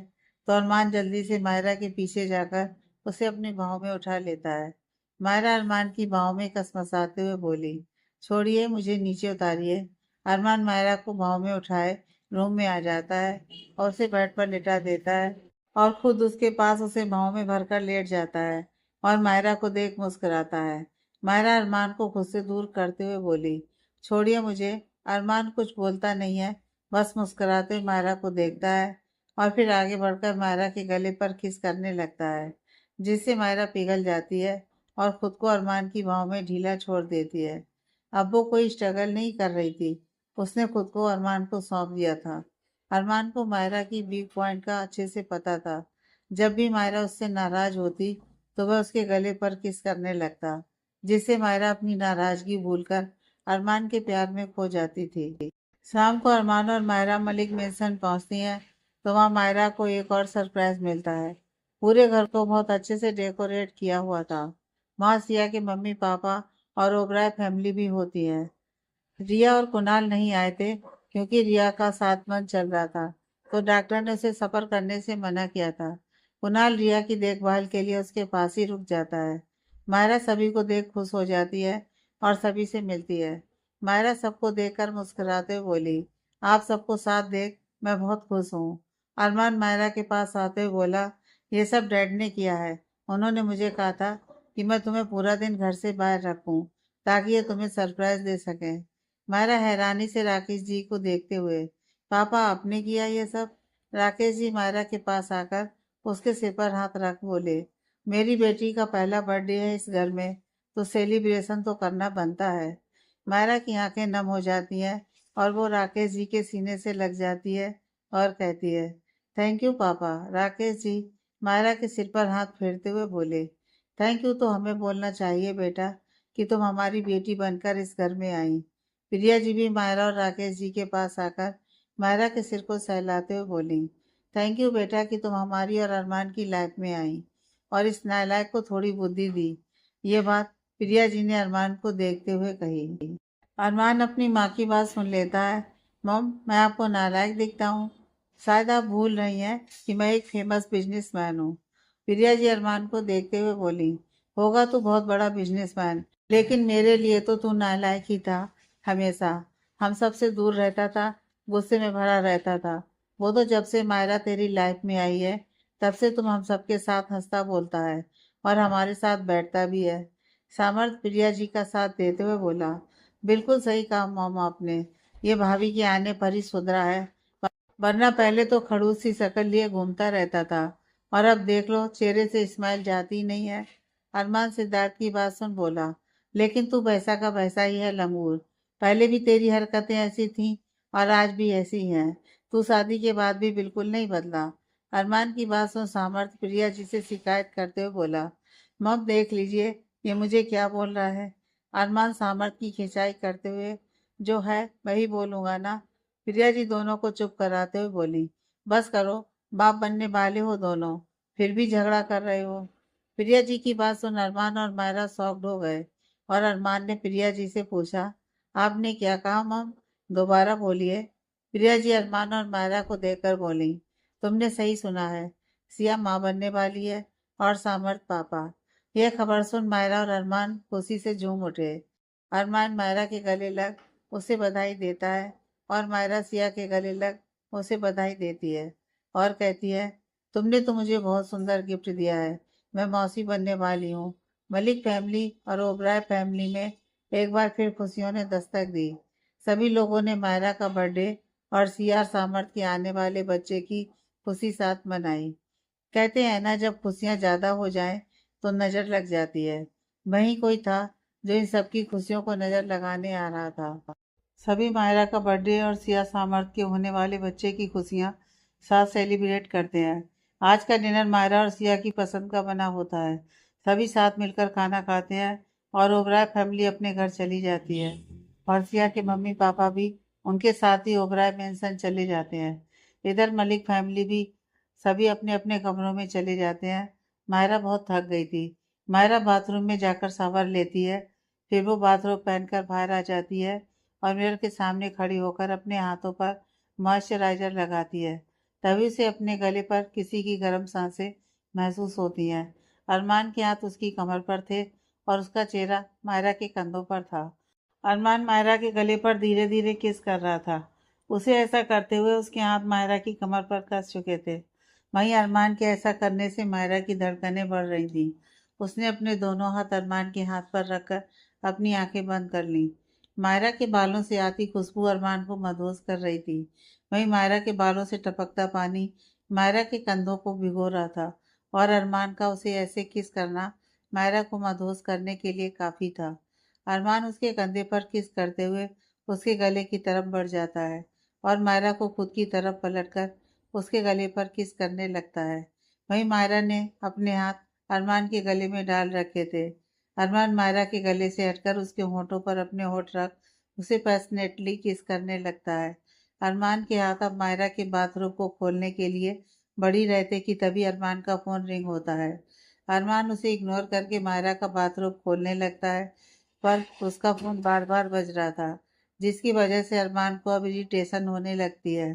तो अरमान जल्दी से मायरा के पीछे जाकर उसे अपनी बाहों में उठा लेता है। मायरा अरमान की बाहों में कसमसाते हुए बोली, छोड़िए, मुझे नीचे उतारिए। अरमान मायरा को बाहों में उठाए रूम में आ जाता है और उसे बेड पर लिटा देता है और खुद उसके पास उसे बाहों में भरकर लेट जाता है और मायरा को देख मुस्कुराता है। मायरा अरमान को खुद से दूर करते हुए बोली, छोड़िए मुझे। अरमान कुछ बोलता नहीं है, बस मुस्कुराते हुए मायरा को देखता है और फिर आगे बढ़कर मायरा के गले पर किस करने लगता है, जिससे मायरा पिघल जाती है और खुद को अरमान की बाहों में ढीला छोड़ देती है। अब वो कोई स्ट्रगल नहीं कर रही थी, उसने खुद को अरमान को सौंप दिया था। अरमान को मायरा की वीक पॉइंट का अच्छे से पता था। जब भी मायरा उससे नाराज होती तो वह उसके गले पर किस करने लगता, जिससे मायरा अपनी नाराजगी भूलकर अरमान के प्यार में खो जाती थी। शाम को अरमान और मायरा मलिक मेंशन पहुंचती हैं तो वहाँ मायरा को एक और सरप्राइज मिलता है। पूरे घर को बहुत अच्छे से डेकोरेट किया हुआ था। वहाँ सिया के मम्मी पापा और ओबराय फैमिली भी होती है। रिया और कुणाल नहीं आए थे क्योंकि रिया का 7 मंथ चल रहा था, तो डॉक्टर ने उसे सफर करने से मना किया था। कुणाल रिया की देखभाल के लिए उसके पास ही रुक जाता है। मायरा सभी को देख खुश हो जाती है और सभी से मिलती है। मायरा सबको देखकर मुस्कुराते हुए बोली, आप सबको साथ देख मैं बहुत खुश हूँ। अरमान मायरा के पास आते हुए बोला, ये सब डैड ने किया है। उन्होंने मुझे कहा था कि मैं तुम्हें पूरा दिन घर से बाहर रखूं ताकि ये तुम्हें सरप्राइज दे सकें। मायरा हैरानी से राकेश जी को देखते हुए, पापा आपने किया ये सब? राकेश जी मायरा के पास आकर उसके सिर पर हाथ रख बोले, मेरी बेटी का पहला बर्थडे है इस घर में, तो सेलिब्रेशन तो करना बनता है। मायरा की आंखें नम हो जाती हैं और वो राकेश जी के सीने से लग जाती है और कहती है, थैंक यू पापा। राकेश जी मायरा के सिर पर हाथ फेरते हुए बोले, थैंक यू तो हमें बोलना चाहिए बेटा कि तुम हमारी बेटी बनकर इस घर में आई। प्रिया जी भी मायरा और राकेश जी के पास आकर मायरा के सिर को सहलाते हुए बोली, थैंक यू बेटा कि तुम हमारी और अरमान की लाइफ में आई और इस नालायक को थोड़ी बुद्धि दी। ये बात प्रिया जी ने अरमान को देखते हुए कही। अरमान अपनी माँ की बात सुन लेता है। मम, मैं आपको नालायक दिखता हूँ? शायद आप भूल रही हैं कि मैं एक फेमस बिजनेसमैन हूँ। प्रिया जी अरमान को देखते हुए बोली, होगा तो बहुत बड़ा बिजनेसमैन, लेकिन मेरे लिए तो तू नालायक ही था। हमेशा हम सबसे दूर रहता था, गुस्से में भरा रहता था। वो तो जब से मायरा तेरी लाइफ में आई है तब से तुम हम सबके साथ हंसता बोलता है और हमारे साथ बैठता भी है। सामर्थ प्रिया जी का साथ देते हुए बोला, बिल्कुल सही कहा मॉम आपने। ये भाभी के आने पर ही सुधरा है, वरना पहले तो खड़ूस सी शक्ल लिए घूमता रहता था और अब देख लो चेहरे से स्माइल जाती ही नहीं है। अरमान सिद्धार्थ की बात सुन बोला, लेकिन तू वैसा का वैसा ही है लंगूर। पहले भी तेरी हरकतें ऐसी थी और आज भी ऐसी ही हैं। तू शादी के बाद भी बिल्कुल नहीं बदला। अरमान की बात सुन सामर्थ प्रिया जी से शिकायत करते हुए बोला, मम देख लीजिए ये मुझे क्या बोल रहा है। अरमान सामर्थ की खिंचाई करते हुए, जो है वही बोलूंगा ना। प्रिया जी दोनों को चुप कराते हुए बोली, बस करो, बाप बनने वाले हो दोनों, फिर भी झगड़ा कर रहे हो। प्रिया जी की बात सुन अरमान और मायरा शॉक्ड हो गए और अरमान ने प्रिया जी से पूछा, आपने क्या कहा मम? दोबारा बोलिए। प्रिया जी अरमान और मायरा को देखकर बोली, तुमने सही सुना है, सिया माँ बनने वाली है और सामर्थ पापा। यह खबर सुन मायरा और अरमान खुशी से झूम उठे। अरमान मायरा के गले लग उसे बधाई देता है और मायरा सिया के गले लग उसे बधाई देती है और कहती है, तुमने तो मुझे बहुत सुंदर गिफ्ट दिया है। मैं मौसी बनने वाली हूँ। मलिक फैमिली और ओबराय फैमिली में एक बार फिर खुशियों ने दस्तक दी। सभी लोगों ने मायरा का बर्थडे और सीआर सामर्थ के आने वाले बच्चे की खुशी साथ मनाई। कहते हैं ना, जब खुशियां ज्यादा हो जाएं तो नजर लग जाती है। वहीं कोई था जो इन सबकी खुशियों को नजर लगाने आ रहा था। सभी मायरा का बर्थडे और सिया सामर्थ के होने वाले बच्चे की खुशियां साथ सेलिब्रेट करते हैं। आज का डिनर मायरा और सिया की पसंद का बना होता है। सभी साथ मिलकर खाना खाते हैं और ओबराय फैमिली अपने घर चली जाती है और सिया के मम्मी पापा भी उनके साथ ही ओबराय मेंशन चले जाते हैं। इधर मलिक फैमिली भी सभी अपने अपने कमरों में चले जाते हैं। मायरा बहुत थक गई थी। मायरा बाथरूम में जाकर शावर लेती है, फिर वो बाथरूम पहनकर बाहर आ जाती है और मिरर के सामने खड़ी होकर अपने हाथों पर मॉइस्चराइजर लगाती है। तभी उसे अपने गले पर किसी की गर्म सांसें महसूस होती हैं। अरमान के हाथ उसकी कमर पर थे और उसका चेहरा मायरा के कंधों पर था। अरमान मायरा के गले पर धीरे धीरे किस कर रहा था। उसे ऐसा करते हुए उसके हाथ मायरा की कमर पर कस चुके थे। वहीं अरमान के ऐसा करने से मायरा की धड़कनें बढ़ रही थी। उसने अपने दोनों हाथ अरमान के हाथ पर रखकर अपनी आंखें बंद कर लीं। मायरा के बालों से आती खुशबू अरमान को मदहोश कर रही थी। वहीं मायरा के बालों से टपकता पानी मायरा के कंधों को भिगो रहा था और अरमान का उसे ऐसे किस करना मायरा को मदहोश करने के लिए काफी था। अरमान उसके कंधे पर किस करते हुए उसके गले की तरफ बढ़ जाता है और मायरा को खुद की तरफ पलटकर उसके गले पर किस करने लगता है। वहीं मायरा ने अपने हाथ अरमान के गले में डाल रखे थे। अरमान मायरा के गले से हटकर उसके होठों पर अपने होठ रख उसे पैशनेटली किस करने लगता है। अरमान के हाथ अब मायरा के बाथरूम को खोलने के लिए बढ़ी रहते कि तभी अरमान का फ़ोन रिंग होता है। अरमान उसे इग्नोर करके मायरा का बाथरूम खोलने लगता है, पर उसका फ़ोन बार बार बज रहा था, जिसकी वजह से अरमान को अब इरिटेशन होने लगती है।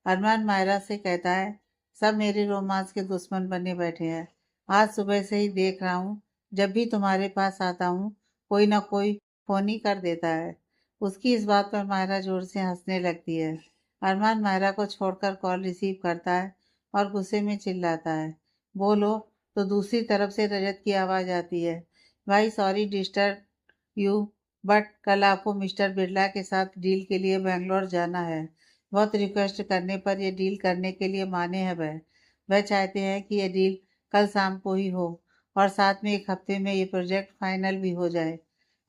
अरमान मायरा से कहता है, सब मेरे रोमांस के दुश्मन बने बैठे हैं। आज सुबह से ही देख रहा हूँ, जब भी तुम्हारे पास आता हूँ कोई ना कोई फ़ोन ही कर देता है। उसकी इस बात पर मायरा जोर से हंसने लगती है। अरमान मायरा को छोड़कर कॉल रिसीव करता है और गुस्से में चिल्लाता है, बोलो। तो दूसरी तरफ से रजत की आवाज़ आती है, भाई सॉरी डिस्टर्ब यू, बट कल आपको मिस्टर बिरला के साथ डील के लिए बेंगलोर जाना है। बहुत रिक्वेस्ट करने पर ये डील करने के लिए माने हैं वह चाहते हैं कि ये डील कल शाम को ही हो और साथ में एक हफ्ते में ये प्रोजेक्ट फाइनल भी हो जाए।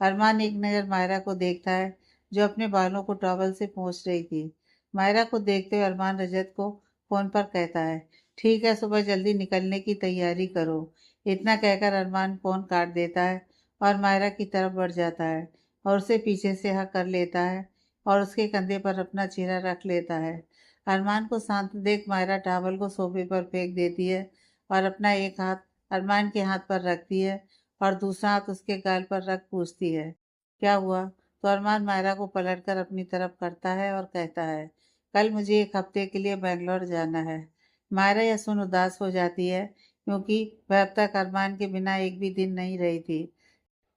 अरमान एक नज़र मायरा को देखता है, जो अपने बालों को टॉवल से पोंछ रही थी। मायरा को देखते हुए अरमान रजत को फ़ोन पर कहता है, ठीक है, सुबह जल्दी निकलने की तैयारी करो। इतना कहकर अरमान फ़ोन काट देता है और मायरा की तरफ बढ़ जाता है और उसे पीछे से हक कर लेता है और उसके कंधे पर अपना चेहरा रख लेता है। अरमान को शांत देख मायरा टॉवल को सोफे पर फेंक देती है और अपना एक हाथ अरमान के हाथ पर रखती है और दूसरा हाथ उसके गाल पर रख पूछती है, क्या हुआ। तो अरमान मायरा को पलटकर अपनी तरफ करता है और कहता है, कल मुझे एक हफ्ते के लिए बेंगलोर जाना है। मायरा यह सुन उदास हो जाती है, क्योंकि वह अब तक अरमान के बिना एक भी दिन नहीं रही थी।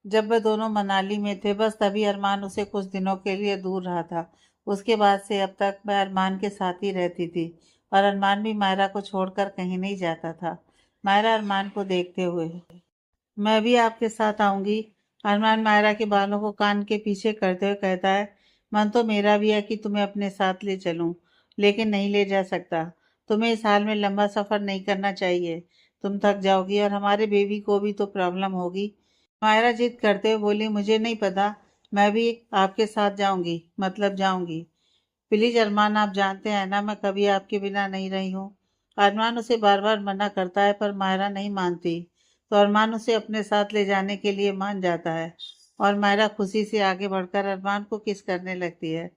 जब वह दोनों मनाली में थे, बस तभी अरमान उसे कुछ दिनों के लिए दूर रहा था। उसके बाद से अब तक वह अरमान के साथ ही रहती थी और अरमान भी मायरा को छोड़कर कहीं नहीं जाता था। मायरा अरमान को देखते हुए, मैं भी आपके साथ आऊंगी। अरमान मायरा के बालों को कान के पीछे करते हुए कहता है, मन तो मेरा भी है कि तुम्हें अपने साथ ले चलूं, लेकिन नहीं ले जा सकता। तुम्हें इस हाल में लंबा सफ़र नहीं करना चाहिए। तुम थक जाओगी और हमारे बेबी को भी तो प्रॉब्लम होगी। मायरा जिद करते हुए बोली, मुझे नहीं पता, मैं भी आपके साथ जाऊंगी, मतलब जाऊंगी। प्लीज अरमान, आप जानते हैं ना मैं कभी आपके बिना नहीं रही हूँ। अरमान उसे बार बार मना करता है, पर मायरा नहीं मानती। तो अरमान उसे अपने साथ ले जाने के लिए मान जाता है और मायरा खुशी से आगे बढ़कर अरमान को किस करने लगती है।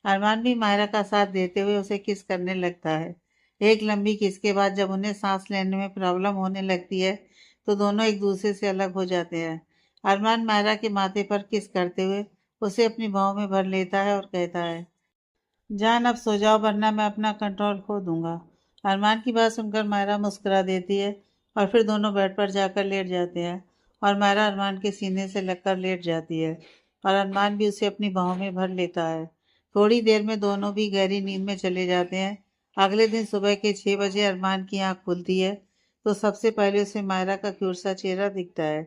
अरमान भी मायरा का साथ देते हुए उसे किस करने लगता है। एक लंबी किस के बाद जब उन्हें सांस लेने में प्रॉब्लम होने लगती है, तो दोनों एक दूसरे से अलग हो जाते हैं। अरमान मायरा के माथे पर किस करते हुए उसे अपनी बाहों में भर लेता है और कहता है, जान अब सो जाओ, वरना मैं अपना कंट्रोल खो दूंगा। अरमान की बात सुनकर मायरा मुस्कुरा देती है और फिर दोनों बेड पर जाकर लेट जाते हैं और मायरा अरमान के सीने से लगकर लेट जाती है और अरमान भी उसे अपनी बाहों में भर लेता है। थोड़ी देर में दोनों भी गहरी नींद में चले जाते हैं। अगले दिन सुबह के 6 बजे अरमान की आंख खुलती है, तो सबसे पहले उसे मायरा का क्यूट सा चेहरा दिखता है।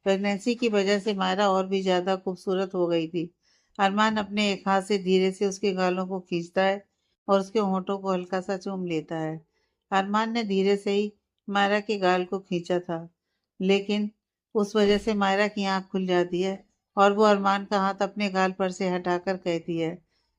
प्रेगनेंसी की वजह से मायरा और भी ज़्यादा खूबसूरत हो गई थी। अरमान अपने एक हाथ से धीरे से उसके गालों को खींचता है और उसके होठों को हल्का सा चूम लेता है। अरमान ने धीरे से ही मायरा के गाल को खींचा था, लेकिन उस वजह से मायरा की आंख खुल जाती है और वो अरमान का हाथ अपने गाल पर से हटाकर कहती है,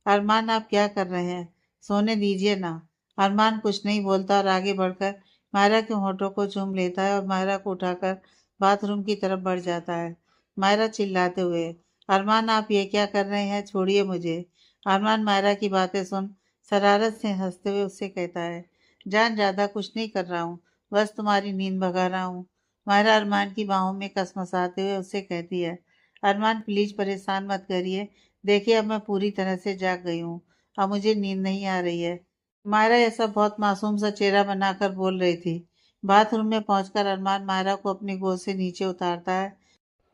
अरमान आप क्या कर रहे हैं, सोने दीजिए ना। अरमान कुछ नहीं बोलता और आगे बढ़कर मायरा के होठों को चूम लेता है और मायरा को उठाकर बाथरूम की तरफ बढ़ जाता है। मायरा चिल्लाते हुए, अरमान आप ये क्या कर रहे हैं, छोड़िए मुझे। अरमान मायरा की बातें सुन शरारत से हंसते हुए उससे कहता है, जान ज़्यादा कुछ नहीं कर रहा हूँ, बस तुम्हारी नींद भगा रहा हूँ। मायरा अरमान की बाहों में कसमसाते हुए उससे कहती है, अरमान प्लीज परेशान मत करिए, देखिए अब मैं पूरी तरह से जाग गई हूँ, अब मुझे नींद नहीं आ रही है। मायरा ऐसा बहुत मासूम सा चेहरा बनाकर बोल रही थी। बाथरूम में पहुंचकर अरमान मायरा को अपनी गोद से नीचे उतारता है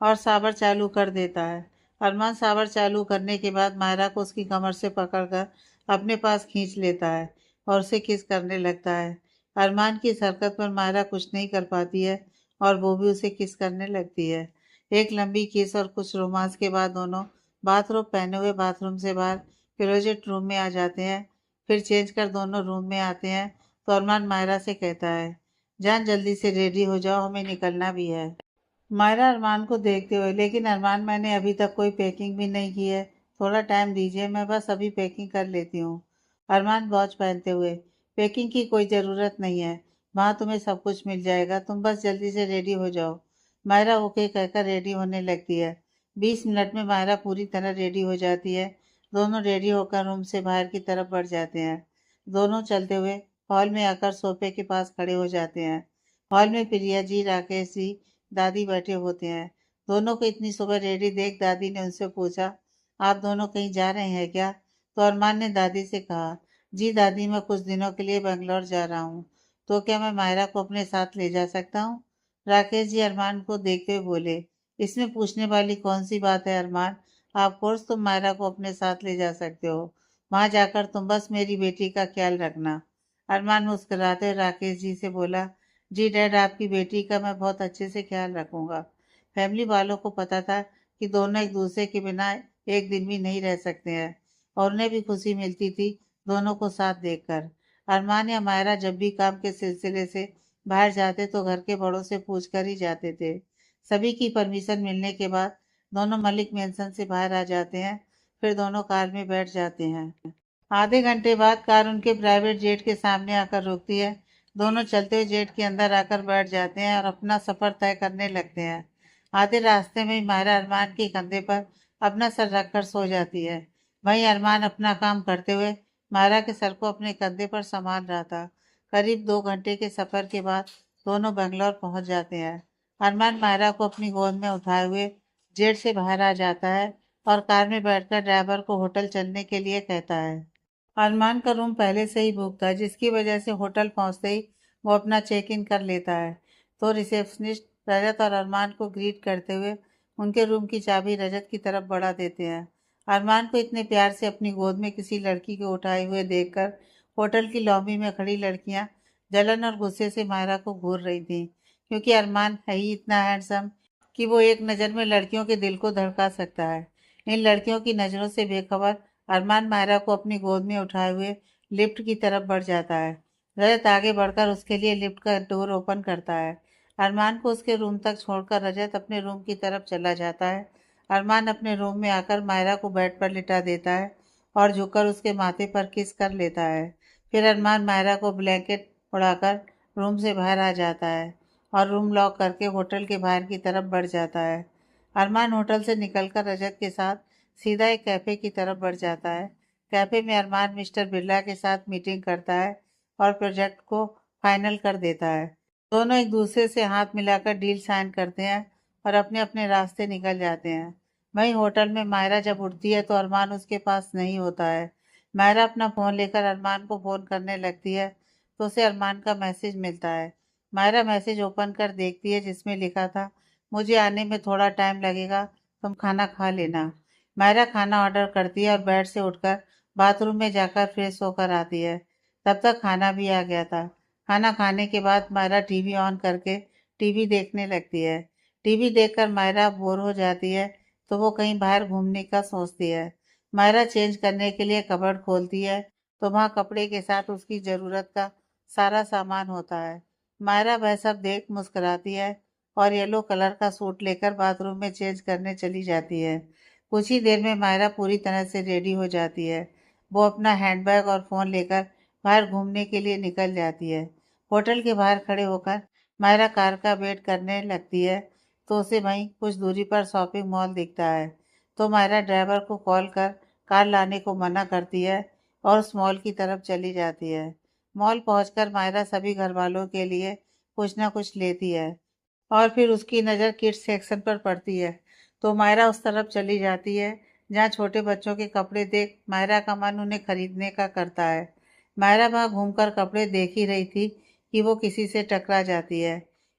और शावर चालू कर देता है। अरमान शावर चालू करने के बाद मायरा को उसकी कमर से पकड़कर अपने पास खींच लेता है और उसे किस करने लगता है। अरमान की इस हरकत पर मायरा कुछ नहीं कर पाती है और वो भी उसे किस करने लगती है। एक लंबी किस और कुछ रोमांस के बाद दोनों बाथरोब पहने हुए बाथरूम से बाहर क्लोजेट रूम में आ जाते हैं। फिर चेंज कर दोनों रूम में आते हैं, तो अरमान मायरा से कहता है, जान जल्दी से रेडी हो जाओ, हमें निकलना भी है। मायरा अरमान को देखते हुए, लेकिन अरमान मैंने अभी तक कोई पैकिंग भी नहीं की है, थोड़ा टाइम दीजिए, मैं बस अभी पैकिंग कर लेती हूँ। अरमान वॉच पहनते हुए, पैकिंग की कोई ज़रूरत नहीं है, वहाँ तुम्हें सब कुछ मिल जाएगा, तुम बस जल्दी से रेडी हो जाओ। मायरा ओके कहकर रेडी होने लगती है। 20 मिनट में मायरा पूरी तरह रेडी हो जाती है। दोनों रेडी होकर रूम से बाहर की तरफ बढ़ जाते हैं। दोनों चलते हुए हॉल में आकर सोफे के पास खड़े हो जाते हैं। हॉल में प्रिया जी, राकेश जी, दादी बैठे होते हैं। दोनों को इतनी सुबह रेडी देख दादी ने उनसे पूछा, आप दोनों कहीं जा रहे हैं क्या? तो अरमान ने दादी से कहा, जी दादी, मैं कुछ दिनों के लिए बेंगलोर जा रहा हूँ, तो क्या मैं मायरा को अपने साथ ले जा सकता हूँ? राकेश जी अरमान को देखते हुए बोले, इसमें पूछने वाली कौन सी बात है अरमान, ऑफ कोर्स तुम मायरा को अपने साथ ले जा सकते हो। वहां जाकर तुम बस मेरी बेटी का ख्याल रखना। अरमान मुस्कुराते हुए राकेश जी से बोला, जी डैड, आपकी बेटी का मैं बहुत अच्छे से ख्याल रखूंगा। फैमिली वालों को पता था कि दोनों एक दूसरे के बिना एक दिन भी नहीं रह सकते हैं, और उन्हें भी खुशी मिलती थी दोनों को साथ देखकर। अरमान या मायरा जब भी काम के सिलसिले से बाहर जाते तो घर के बड़ों से पूछ कर ही जाते थे। सभी की परमिशन मिलने के बाद दोनों मलिक मेंशन से बाहर आ जाते हैं। फिर दोनों कार में बैठ जाते हैं। आधे घंटे बाद कार उनके प्राइवेट जेट के सामने आकर रुकती है। दोनों चलते हुए जेट के अंदर आकर बैठ जाते हैं और अपना सफर तय करने लगते हैं। आधे रास्ते में ही मायरा अरमान के कंधे पर अपना सर रखकर सो जाती है। वहीं अरमान अपना काम करते हुए मायरा के सर को अपने कंधे पर संभाल रहा था। करीब 2 घंटे के सफर के बाद दोनों बेंगलोर पहुंच जाते हैं। अरमान मायरा को अपनी गोद में उठाए हुए जेट से बाहर आ जाता है और कार में बैठकर ड्राइवर को होटल चलने के लिए कहता है। अरमान का रूम पहले से ही बुक था, जिसकी वजह से होटल पहुंचते ही वो अपना चेक इन कर लेता है। तो रिसेप्शनिस्ट रजत और अरमान को ग्रीट करते हुए उनके रूम की चाबी रजत की तरफ बढ़ा देते हैं। अरमान को इतने प्यार से अपनी गोद में किसी लड़की को उठाए हुए देखकर होटल की लॉबी में खड़ी लड़कियां जलन और गुस्से से मायरा को घूर रही थीं, क्योंकि अरमान है ही इतना हैंडसम कि वो एक नज़र में लड़कियों के दिल को धड़का सकता है। इन लड़कियों की नज़रों से बेखबर अरमान मायरा को अपनी गोद में उठाए हुए लिफ्ट की तरफ बढ़ जाता है। रजत आगे बढ़कर उसके लिए लिफ्ट का डोर ओपन करता है। अरमान को उसके रूम तक छोड़कर रजत अपने रूम की तरफ चला जाता है। अरमान अपने रूम में आकर मायरा को बेड पर लिटा देता है और झुककर उसके माथे पर किस कर लेता है। फिर अरमान मायरा को ब्लैंकेट उड़ाकर रूम से बाहर आ जाता है और रूम लॉक करके होटल के बाहर की तरफ बढ़ जाता है। अरमान होटल से निकलकर रजत के साथ सीधा एक कैफ़े की तरफ बढ़ जाता है। कैफ़े में अरमान मिस्टर बिरला के साथ मीटिंग करता है और प्रोजेक्ट को फाइनल कर देता है। दोनों एक दूसरे से हाथ मिलाकर डील साइन करते हैं और अपने अपने रास्ते निकल जाते हैं। वहीं होटल में मायरा जब उठती है तो अरमान उसके पास नहीं होता है। मायरा अपना फ़ोन लेकर अरमान को फ़ोन करने लगती है तो उसे अरमान का मैसेज मिलता है। मायरा मैसेज ओपन कर देखती है, जिसमें लिखा था, मुझे आने में थोड़ा टाइम लगेगा, तुम खाना खा लेना। मायरा खाना ऑर्डर करती है और बेड से उठकर बाथरूम में जाकर फ्रेश होकर आती है। तब तक खाना भी आ गया था। खाना खाने के बाद मायरा टीवी ऑन करके टीवी देखने लगती है। टीवी देखकर मायरा बोर हो जाती है तो वो कहीं बाहर घूमने का सोचती है। मायरा चेंज करने के लिए कबर्ड खोलती है तो वहाँ कपड़े के साथ उसकी ज़रूरत का सारा सामान होता है। मायरा वह सब देख मुस्कुराती है और येलो कलर का सूट लेकर बाथरूम में चेंज करने चली जाती है। कुछ ही देर में मायरा पूरी तरह से रेडी हो जाती है। वो अपना हैंडबैग और फ़ोन लेकर बाहर घूमने के लिए निकल जाती है। होटल के बाहर खड़े होकर मायरा कार का वेट करने लगती है तो उसे वहीं कुछ दूरी पर शॉपिंग मॉल दिखता है। तो मायरा ड्राइवर को कॉल कर कार लाने को मना करती है और उस मॉल की तरफ चली जाती है। मॉल पहुंचकर मायरा सभी घर वालों के लिए कुछ ना कुछ लेती है और फिर उसकी नज़र किड्स सेक्शन पर पड़ती है तो मायरा उस तरफ चली जाती है, जहाँ छोटे बच्चों के कपड़े देख मायरा का मन उन्हें खरीदने का करता है। मायरा वहाँ घूमकर कपड़े देख ही रही थी कि वो किसी से टकरा जाती है।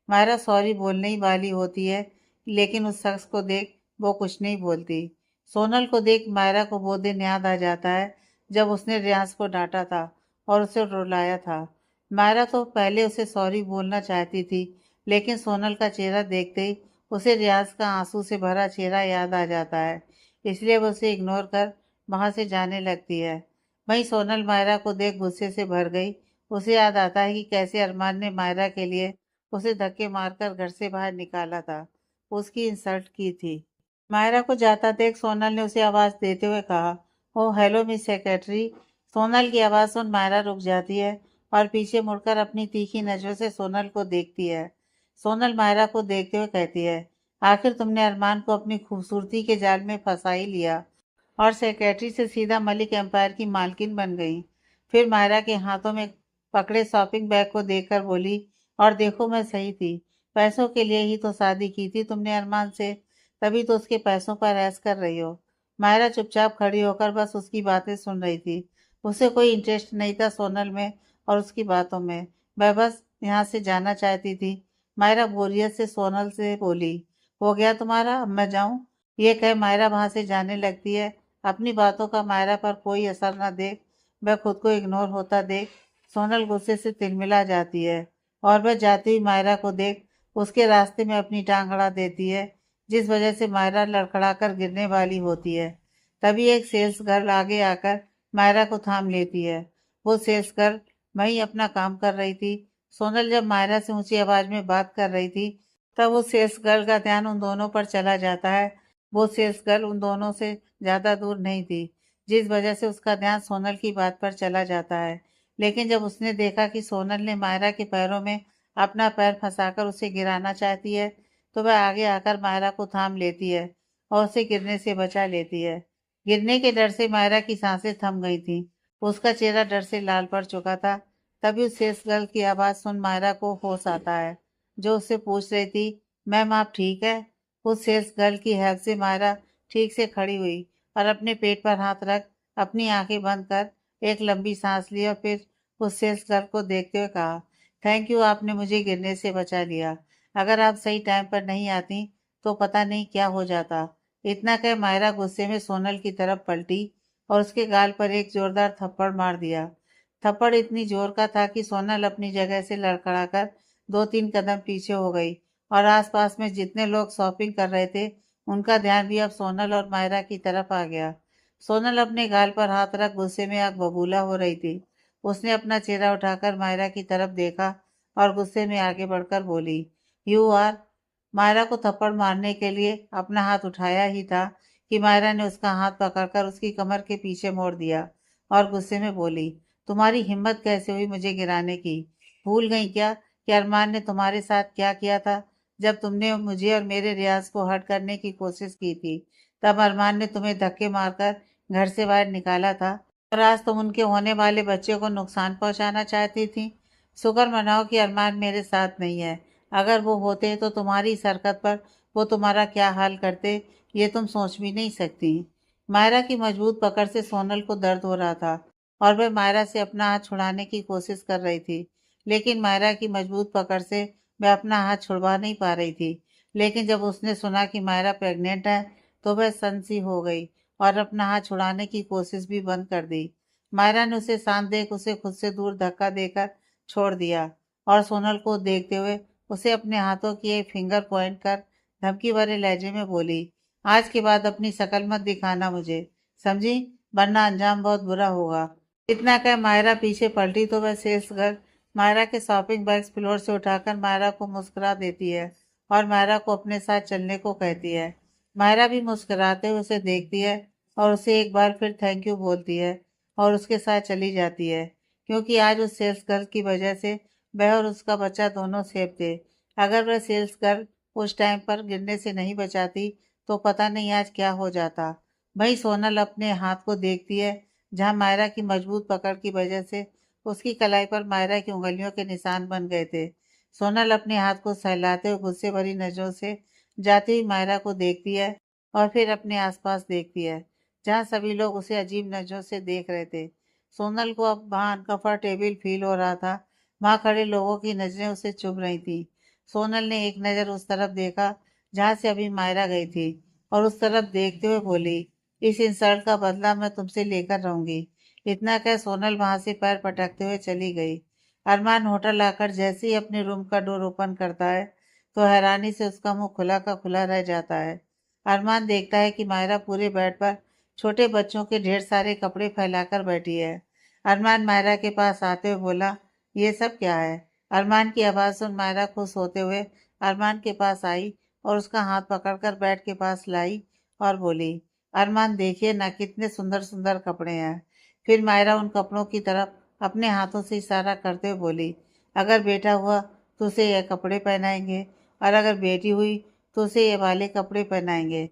मायरा सॉरी बोलने ही वाली होती है, लेकिन उस शख्स को देख वो कुछ नहीं बोलती। सोनल को देख मायरा को वो दिन याद आ जाता है जब उसने रियाज को डांटा था और उसे रुलाया था। मायरा तो पहले उसे सॉरी बोलना चाहती थी, लेकिन सोनल का चेहरा देखते ही उसे रियाज का आंसू से भरा चेहरा याद आ जाता है, इसलिए वो उसे इग्नोर कर वहां से जाने लगती है। वहीं सोनल मायरा को देख गुस्से से भर गई। उसे याद आता है कि कैसे अरमान ने मायरा के लिए उसे धक्के मारकर घर से बाहर निकाला था, उसकी इंसल्ट की थी। मायरा को जाता देख सोनल ने उसे आवाज देते हुए कहा, oh hello miss secretary. Sonal की आवाज सुन मायरा रुक जाती है और पीछे मुड़कर अपनी तीखी नजरों से सोनल को देखती है। सोनल मायरा को देखते हुए कहती है, आखिर तुमने अरमान को अपनी खूबसूरती के जाल में फंसा ही लिया और सेक्रेटरी से सीधा मलिक एम्पायर की मालकिन बन गई। फिर मायरा के हाथों में पकड़े शॉपिंग बैग को देखकर बोली, और देखो मैं सही थी, पैसों के लिए ही तो शादी की थी तुमने अरमान से, तभी तो उसके पैसों पर ऐश कर रही हो। मायरा चुपचाप खड़ी होकर बस उसकी बातें सुन रही थी। उसे कोई इंटरेस्ट नहीं था सोनल में और उसकी बातों में। वह बस यहाँ से जाना चाहती थी। मायरा बोरियत से सोनल से बोली, हो गया तुम्हारा, अब मैं जाऊं? ये कह मायरा वहां से जाने लगती है। अपनी बातों का मायरा पर कोई असर न देख, वह खुद को इग्नोर होता देख सोनल गुस्से से तिलमिला जाती है और वह जाती हुई मायरा को देख उसके रास्ते में अपनी टांग अड़ा देती है, जिस वजह से मायरा लड़खड़ाकर गिरने वाली होती है। तभी एक सेल्स गर्ल आगे आकर मायरा को थाम लेती है। वो सेल्स गर्ल वहीं अपना काम कर रही थी। सोनल जब मायरा से ऊंची आवाज में बात कर रही थी, तब वो सेल्स गर्ल का ध्यान उन दोनों पर चला जाता है। वो सेल्स गर्ल उन दोनों से ज्यादा दूर नहीं थी, जिस वजह से उसका ध्यान सोनल की बात पर चला जाता है। लेकिन जब उसने देखा कि सोनल ने मायरा के पैरों में अपना पैर फंसाकर उसे गिराना चाहती है, तो वह आगे आकर मायरा को थाम लेती है और उसे गिरने से बचा लेती है। गिरने के डर से मायरा की सांसें थम गई थीं। उसका चेहरा डर से लाल पड़ चुका था। तभी उस सेल्स गर्ल की आवाज़ सुन मायरा को होश आता है, जो उससे पूछ रही थी, मैम आप ठीक है? उस सेल्स गर्ल की हेल्प से मायरा ठीक से खड़ी हुई और अपने पेट पर हाथ रख अपनी आंखें बंद कर एक लंबी सांस ली और फिर उस सेल्स गर्ल को देखते हुए कहा, थैंक यू, आपने मुझे गिरने से बचा लिया। अगर आप सही टाइम पर नहीं आती तो पता नहीं क्या हो जाता। इतना कह मायरा गुस्से में सोनल की तरफ पलटी और उसके गाल पर एक जोरदार थप्पड़ मार दिया। थप्पड़ इतनी जोर का था कि सोनल अपनी जगह से लड़खड़ाकर 2-3 कदम पीछे हो गई और आसपास में जितने लोग शॉपिंग कर रहे थे, उनका ध्यान भी अब सोनल और मायरा की तरफ आ गया। सोनल अपने गाल पर हाथ रख गुस्से में आग बबूला हो रही थी। उसने अपना चेहरा उठाकर मायरा की तरफ देखा और गुस्से में आगे बढ़कर बोली, यू आर। मायरा को थप्पड़ मारने के लिए अपना हाथ उठाया ही था कि मायरा ने उसका हाथ पकड़कर उसकी कमर के पीछे मोड़ दिया और गुस्से में बोली, तुम्हारी हिम्मत कैसे हुई मुझे गिराने की? भूल गई क्या कि अरमान ने तुम्हारे साथ क्या किया था? जब तुमने मुझे और मेरे रियाज को हर्ट करने की कोशिश की थी, तब अरमान ने तुम्हें धक्के मारकर घर से बाहर निकाला था और आज तुम उनके होने वाले बच्चे को नुकसान पहुंचाना चाहती थी। शुक्र मनाओ कि अरमान मेरे साथ नहीं है। अगर वो होते तो तुम्हारी इस हरकत पर वो तुम्हारा क्या हाल करते, ये तुम सोच भी नहीं सकती। मायरा की मजबूत पकड़ से सोनल को दर्द हो रहा था और वह मायरा से अपना हाथ छुड़ाने की कोशिश कर रही थी, लेकिन मायरा की मजबूत पकड़ से वह अपना हाथ छुड़वा नहीं पा रही थी। लेकिन जब उसने सुना कि मायरा प्रेग्नेंट है, तो वह सनसी हो गई और अपना हाथ छुड़ाने की कोशिश भी बंद कर दी। मायरा ने उसे शांत देख उसे खुद से दूर धक्का देकर छोड़ दिया और सोनल को देखते हुए उसे अपने हाथों की एक फिंगर पॉइंट कर धमकी भरे लहजे में बोली, आज के बाद अपनी शकल मत दिखाना मुझे, समझी? वरना अंजाम बहुत बुरा होगा। इतना कह मायरा पीछे पलटी तो वह सेल्स गर्ल मायरा के शॉपिंग बैग्स फ्लोर से उठाकर मायरा को मुस्कुरा देती है और मायरा को अपने साथ चलने को कहती है। मायरा भी मुस्कुराते हुए उसे देखती है और उसे एक बार फिर थैंक यू बोलती है और उसके साथ चली जाती है, क्योंकि आज उस सेल्स गर्ल की वजह से वह और उसका बच्चा दोनों सेफ थे। अगर वह सेल्स गर्ल उस टाइम पर गिरने से नहीं बचाती, तो पता नहीं आज क्या हो जाता। वही सोनल अपने हाथ को देखती है, जहां मायरा की मजबूत पकड़ की वजह से उसकी कलाई पर मायरा की उंगलियों के निशान बन गए थे। सोनल अपने हाथ को सहलाते हुए गुस्से भरी नजरों से जाती हुई मायरा को देखती है और फिर अपने आसपास देखती है, जहां सभी लोग उसे अजीब नजरों से देख रहे थे। सोनल को अब वहां अनकंफर्टेबल फील हो रहा था। वहां खड़े लोगों की नजरें उसे चुभ रही थी। सोनल ने एक नज़र उस तरफ देखा जहां से अभी मायरा गई थी और उस तरफ देखते हुए बोली, इस इंसल्ट का बदला मैं तुमसे लेकर रहूंगी। इतना कह सोनल वहां से पैर पटकते हुए चली गई। अरमान होटल आकर जैसे ही अपने रूम का डोर ओपन करता है, तो हैरानी से उसका मुंह खुला का खुला रह जाता है। अरमान देखता है कि मायरा पूरे बेड पर छोटे बच्चों के ढेर सारे कपड़े फैलाकर बैठी है। अरमान मायरा के पास आते हुए बोला, ये सब क्या है? अरमान की आवाज़ सुन मायरा खुश होते हुए अरमान के पास आई और उसका हाथ पकड़कर बेड के पास लाई और बोली, अरमान देखिए ना कितने सुंदर सुंदर कपड़े हैं। फिर मायरा उन कपड़ों की तरफ अपने हाथों से इशारा करते हुए बोली, अगर बेटा हुआ तो उसे यह कपड़े पहनाएंगे और अगर बेटी हुई तो उसे ये वाले कपड़े पहनाएंगे।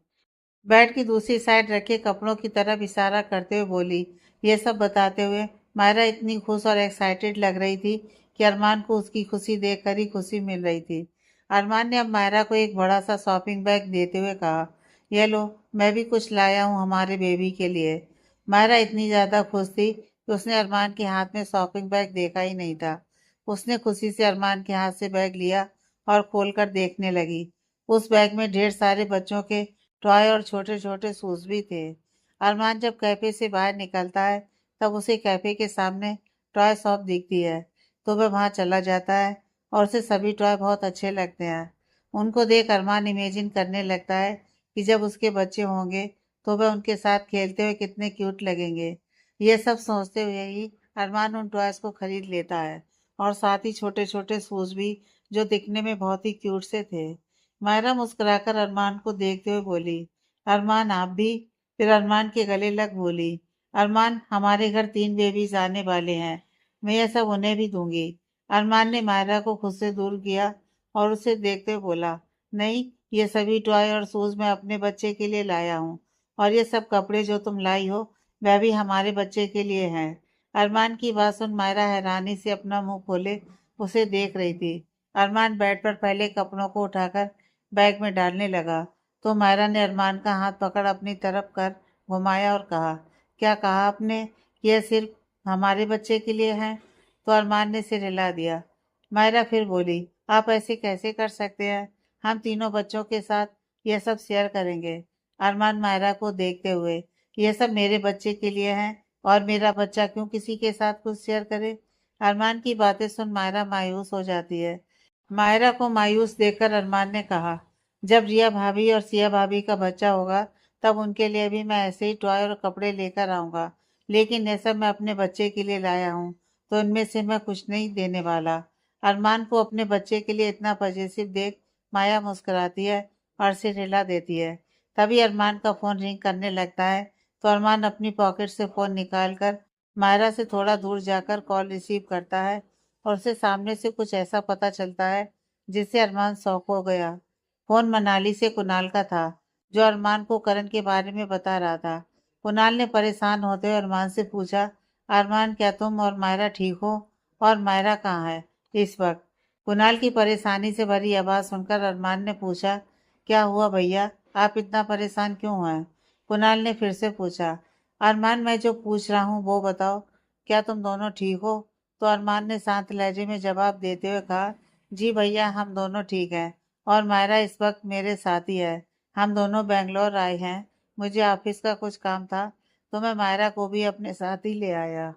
बेड की दूसरी साइड रखे कपड़ों की तरफ इशारा करते हुए बोली। ये सब बताते हुए मायरा इतनी खुश और एक्साइटेड लग रही थी कि अरमान को उसकी खुशी देखकर ही खुशी मिल रही थी। अरमान ने अब मायरा को एक बड़ा सा शॉपिंग बैग देते हुए कहा, ये लो, मैं भी कुछ लाया हूँ हमारे बेबी के लिए। मायरा इतनी ज़्यादा खुश थी कि उसने अरमान के हाथ में शॉपिंग बैग देखा ही नहीं था। उसने खुशी से अरमान के हाथ से बैग लिया और खोलकर देखने लगी। उस बैग में ढेर सारे बच्चों के टॉय और छोटे छोटे शूज भी थे। अरमान जब कैफे से बाहर निकलता है तब उसे कैफे के सामने टॉय शॉप दिखती है, तो वह वहां चला जाता है और उसे सभी टॉय बहुत अच्छे लगते हैं। उनको देख अरमान इमेजिन करने लगता है कि जब उसके बच्चे होंगे तो वह उनके साथ खेलते हुए कितने क्यूट लगेंगे। ये सब सोचते हुए ही अरमान उन टॉयज को खरीद लेता है और साथ ही छोटे छोटे शूज भी, जो दिखने में बहुत ही क्यूट से थे। मायरा मुस्कुराकर अरमान को देखते हुए बोली, अरमान आप भी? फिर अरमान के गले लग बोली, अरमान हमारे घर 3 बेबीज आने वाले हैं, मैं ये सब उन्हें भी दूंगी। अरमान ने मायरा को खुद से दूर किया और उसे देखते हुए बोला, नहीं, ये सभी टॉय और शूज मैं अपने बच्चे के लिए लाया हूँ और ये सब कपड़े जो तुम लाई हो वह भी हमारे बच्चे के लिए हैं। अरमान की बात सुन मायरा हैरानी से अपना मुंह खोले उसे देख रही थी। अरमान बेड पर पहले कपड़ों को उठाकर बैग में डालने लगा तो मायरा ने अरमान का हाथ पकड़ अपनी तरफ कर घुमाया और कहा, क्या कहा आपने? यह सिर्फ हमारे बच्चे के लिए है? तो अरमान ने सिर हिला दिया। मायरा फिर बोली, आप ऐसे कैसे कर सकते हैं? हम तीनों बच्चों के साथ यह सब शेयर करेंगे। अरमान मायरा को देखते हुए, यह सब मेरे बच्चे के लिए है और मेरा बच्चा क्यों किसी के साथ कुछ शेयर करे? अरमान की बातें सुन मायरा मायूस हो जाती है। मायरा को मायूस देखकर अरमान ने कहा, जब रिया भाभी और सिया भाभी का बच्चा होगा तब उनके लिए भी मैं ऐसे ही टॉय और कपड़े लेकर आऊंगा, लेकिन ये सब मैं अपने बच्चे के लिए लाया हूँ तो इनमें से मैं कुछ नहीं देने वाला। अरमान को अपने बच्चे के लिए इतना पजेसिव देख माया मुस्कुराती है और सिर हिला देती है। तभी अरमान का फोन रिंग करने लगता है तो अरमान अपनी पॉकेट से फोन निकालकर मायरा से थोड़ा दूर जाकर कॉल रिसीव करता है और उसे सामने से कुछ ऐसा पता चलता है जिससे अरमान शॉक हो गया। फोन मनाली से कुणाल का था, जो अरमान को करण के बारे में बता रहा था। कुणाल ने परेशान होते हुए अरमान से पूछा, अरमान क्या तुम और मायरा ठीक हो? और मायरा कहाँ है इस वक्त? कुणाल की परेशानी से भरी आवाज़ सुनकर अरमान ने पूछा, क्या हुआ भैया, आप इतना परेशान क्यों हैं? कुणाल ने फिर से पूछा, अरमान मैं जो पूछ रहा हूँ वो बताओ, क्या तुम दोनों ठीक हो? तो अरमान ने शांत लहजे में जवाब देते हुए कहा, जी भैया हम दोनों ठीक हैं और मायरा इस वक्त मेरे साथ ही है। हम दोनों बेंगलोर आए हैं, मुझे ऑफिस का कुछ काम था तो मैं मायरा को भी अपने साथ ही ले आया।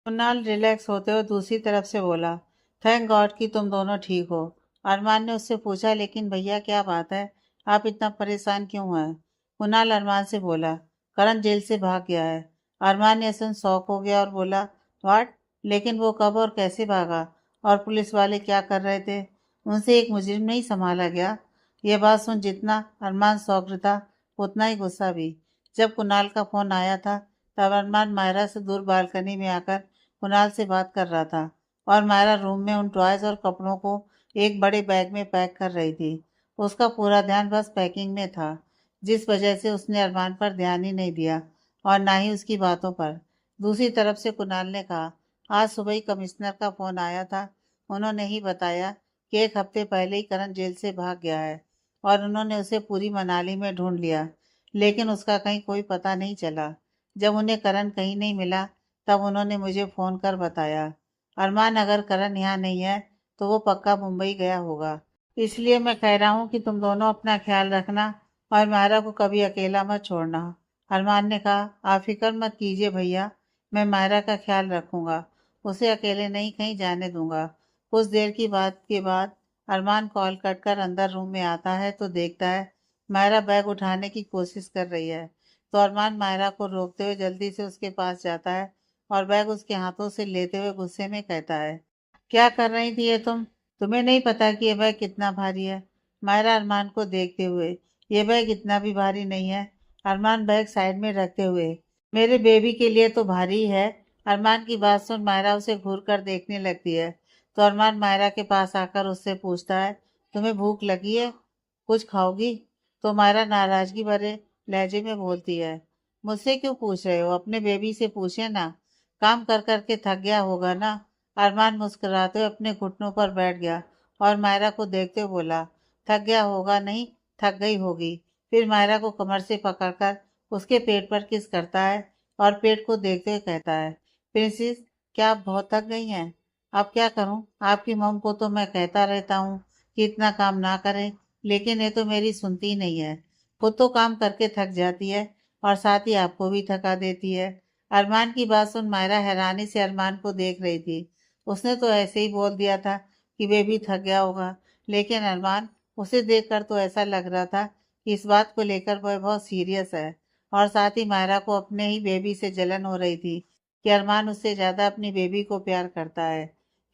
कुणाल रिलैक्स होते हुए दूसरी तरफ से बोला, थैंक गॉड कि तुम दोनों ठीक हो। अरमान ने उससे पूछा, लेकिन भैया क्या बात है, आप इतना परेशान क्यों हैं? कुणाल अरमान से बोला, करण जेल से भाग गया है। अरमान ने सुन शौक हो गया और बोला, व्हाट? लेकिन वो कब और कैसे भागा? और पुलिस वाले क्या कर रहे थे? उनसे एक मुजरिम नहीं संभाला गया? यह बात सुन जितना अरमान शौक था उतना ही गुस्सा भी। जब कुणाल का फोन आया था तब अरमान मायरा से दूर बालकनी में आकर कुणाल से बात कर रहा था और मायरा रूम में उन टॉयज और कपड़ों को एक बड़े बैग में पैक कर रही थी। उसका पूरा ध्यान बस पैकिंग में था, जिस वजह से उसने अरमान पर ध्यान ही नहीं दिया और ना ही उसकी बातों पर। दूसरी तरफ से कुणाल ने कहा, आज सुबह ही कमिश्नर का फोन आया था। उन्होंने ही बताया कि एक हफ्ते पहले ही करण जेल से भाग गया है और उन्होंने उसे पूरी मनाली में ढूंढ लिया, लेकिन उसका कहीं कोई पता नहीं चला। जब उन्हें करण कहीं नहीं मिला तब उन्होंने मुझे फ़ोन कर बताया। अरमान अगर करण यहाँ नहीं है तो वो पक्का मुंबई गया होगा। इसलिए मैं कह रहा हूँ कि तुम दोनों अपना ख्याल रखना और मायरा को कभी अकेला मत छोड़ना। अरमान ने कहा, आप फिक्र मत कीजिए भैया, मैं मायरा का ख्याल रखूंगा, उसे अकेले नहीं कहीं जाने दूंगा। कुछ देर की बात के बाद अरमान कॉल कट कर अंदर रूम में आता है तो देखता है मायरा बैग उठाने की कोशिश कर रही है। तो अरमान मायरा को रोकते हुए जल्दी से उसके पास जाता है और बैग उसके हाथों से लेते हुए गुस्से में कहता है, क्या कर रही थी ये तुम? तुम्हें नहीं पता कि ये बैग कितना भारी है? मायरा अरमान को देखते हुए, ये बैग इतना भी भारी नहीं है। अरमान बैग साइड में रखते हुए। मेरे बेबी के लिए तो भारी है। अरमान की बात सुन मायरा उसे घूर कर देखने लगती है। तो अरमान मायरा के पास आकर उससे पूछता है, तुम्हें भूख लगी है, कुछ खाओगी? तो मायरा नाराजगी भरे लहजे में बोलती है, मुझसे क्यों पूछ रहे हो, अपने बेबी से पूछे ना, काम कर कर के थक गया होगा ना। अरमान मुस्कुराते हुए अपने घुटनों पर बैठ गया और मायरा को देखते हुए बोला, थक गया होगा नहीं, थक गई होगी। फिर मायरा को कमर से पकड़कर उसके पेट पर किस करता है और पेट को देखते हुए कहता है, प्रिंसेस, क्या आप बहुत थक गई हैं? अब क्या करूं, आपकी मम को तो मैं कहता रहता हूँ कि इतना काम ना करें, लेकिन ये तो मेरी सुनती नहीं है। खुद तो काम करके थक जाती है और साथ ही आपको भी थका देती है। अरमान की बात सुन मायरा हैरानी से अरमान को देख रही थी। उसने तो ऐसे ही बोल दिया था कि बेबी थक गया होगा, लेकिन अरमान, उसे देखकर तो ऐसा लग रहा था कि इस बात को लेकर वह बहुत सीरियस है। और साथ ही मायरा को अपने ही बेबी से जलन हो रही थी कि अरमान उससे ज्यादा अपनी बेबी को प्यार करता है।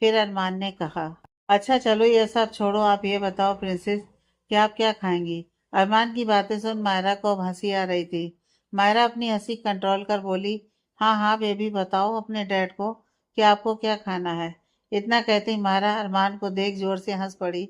फिर अरमान ने कहा, अच्छा चलो ये सब छोड़ो, आप ये बताओ प्रिंसेस, कि आप क्या खाएंगी? अरमान की बातें सुन मायरा को अब हंसी आ रही थी। मायरा अपनी हंसी कंट्रोल कर बोली, हाँ हाँ बेबी, बताओ अपने डैड को कि आपको क्या खाना है। इतना कहते ही मायरा अरमान को देख जोर से हंस पड़ी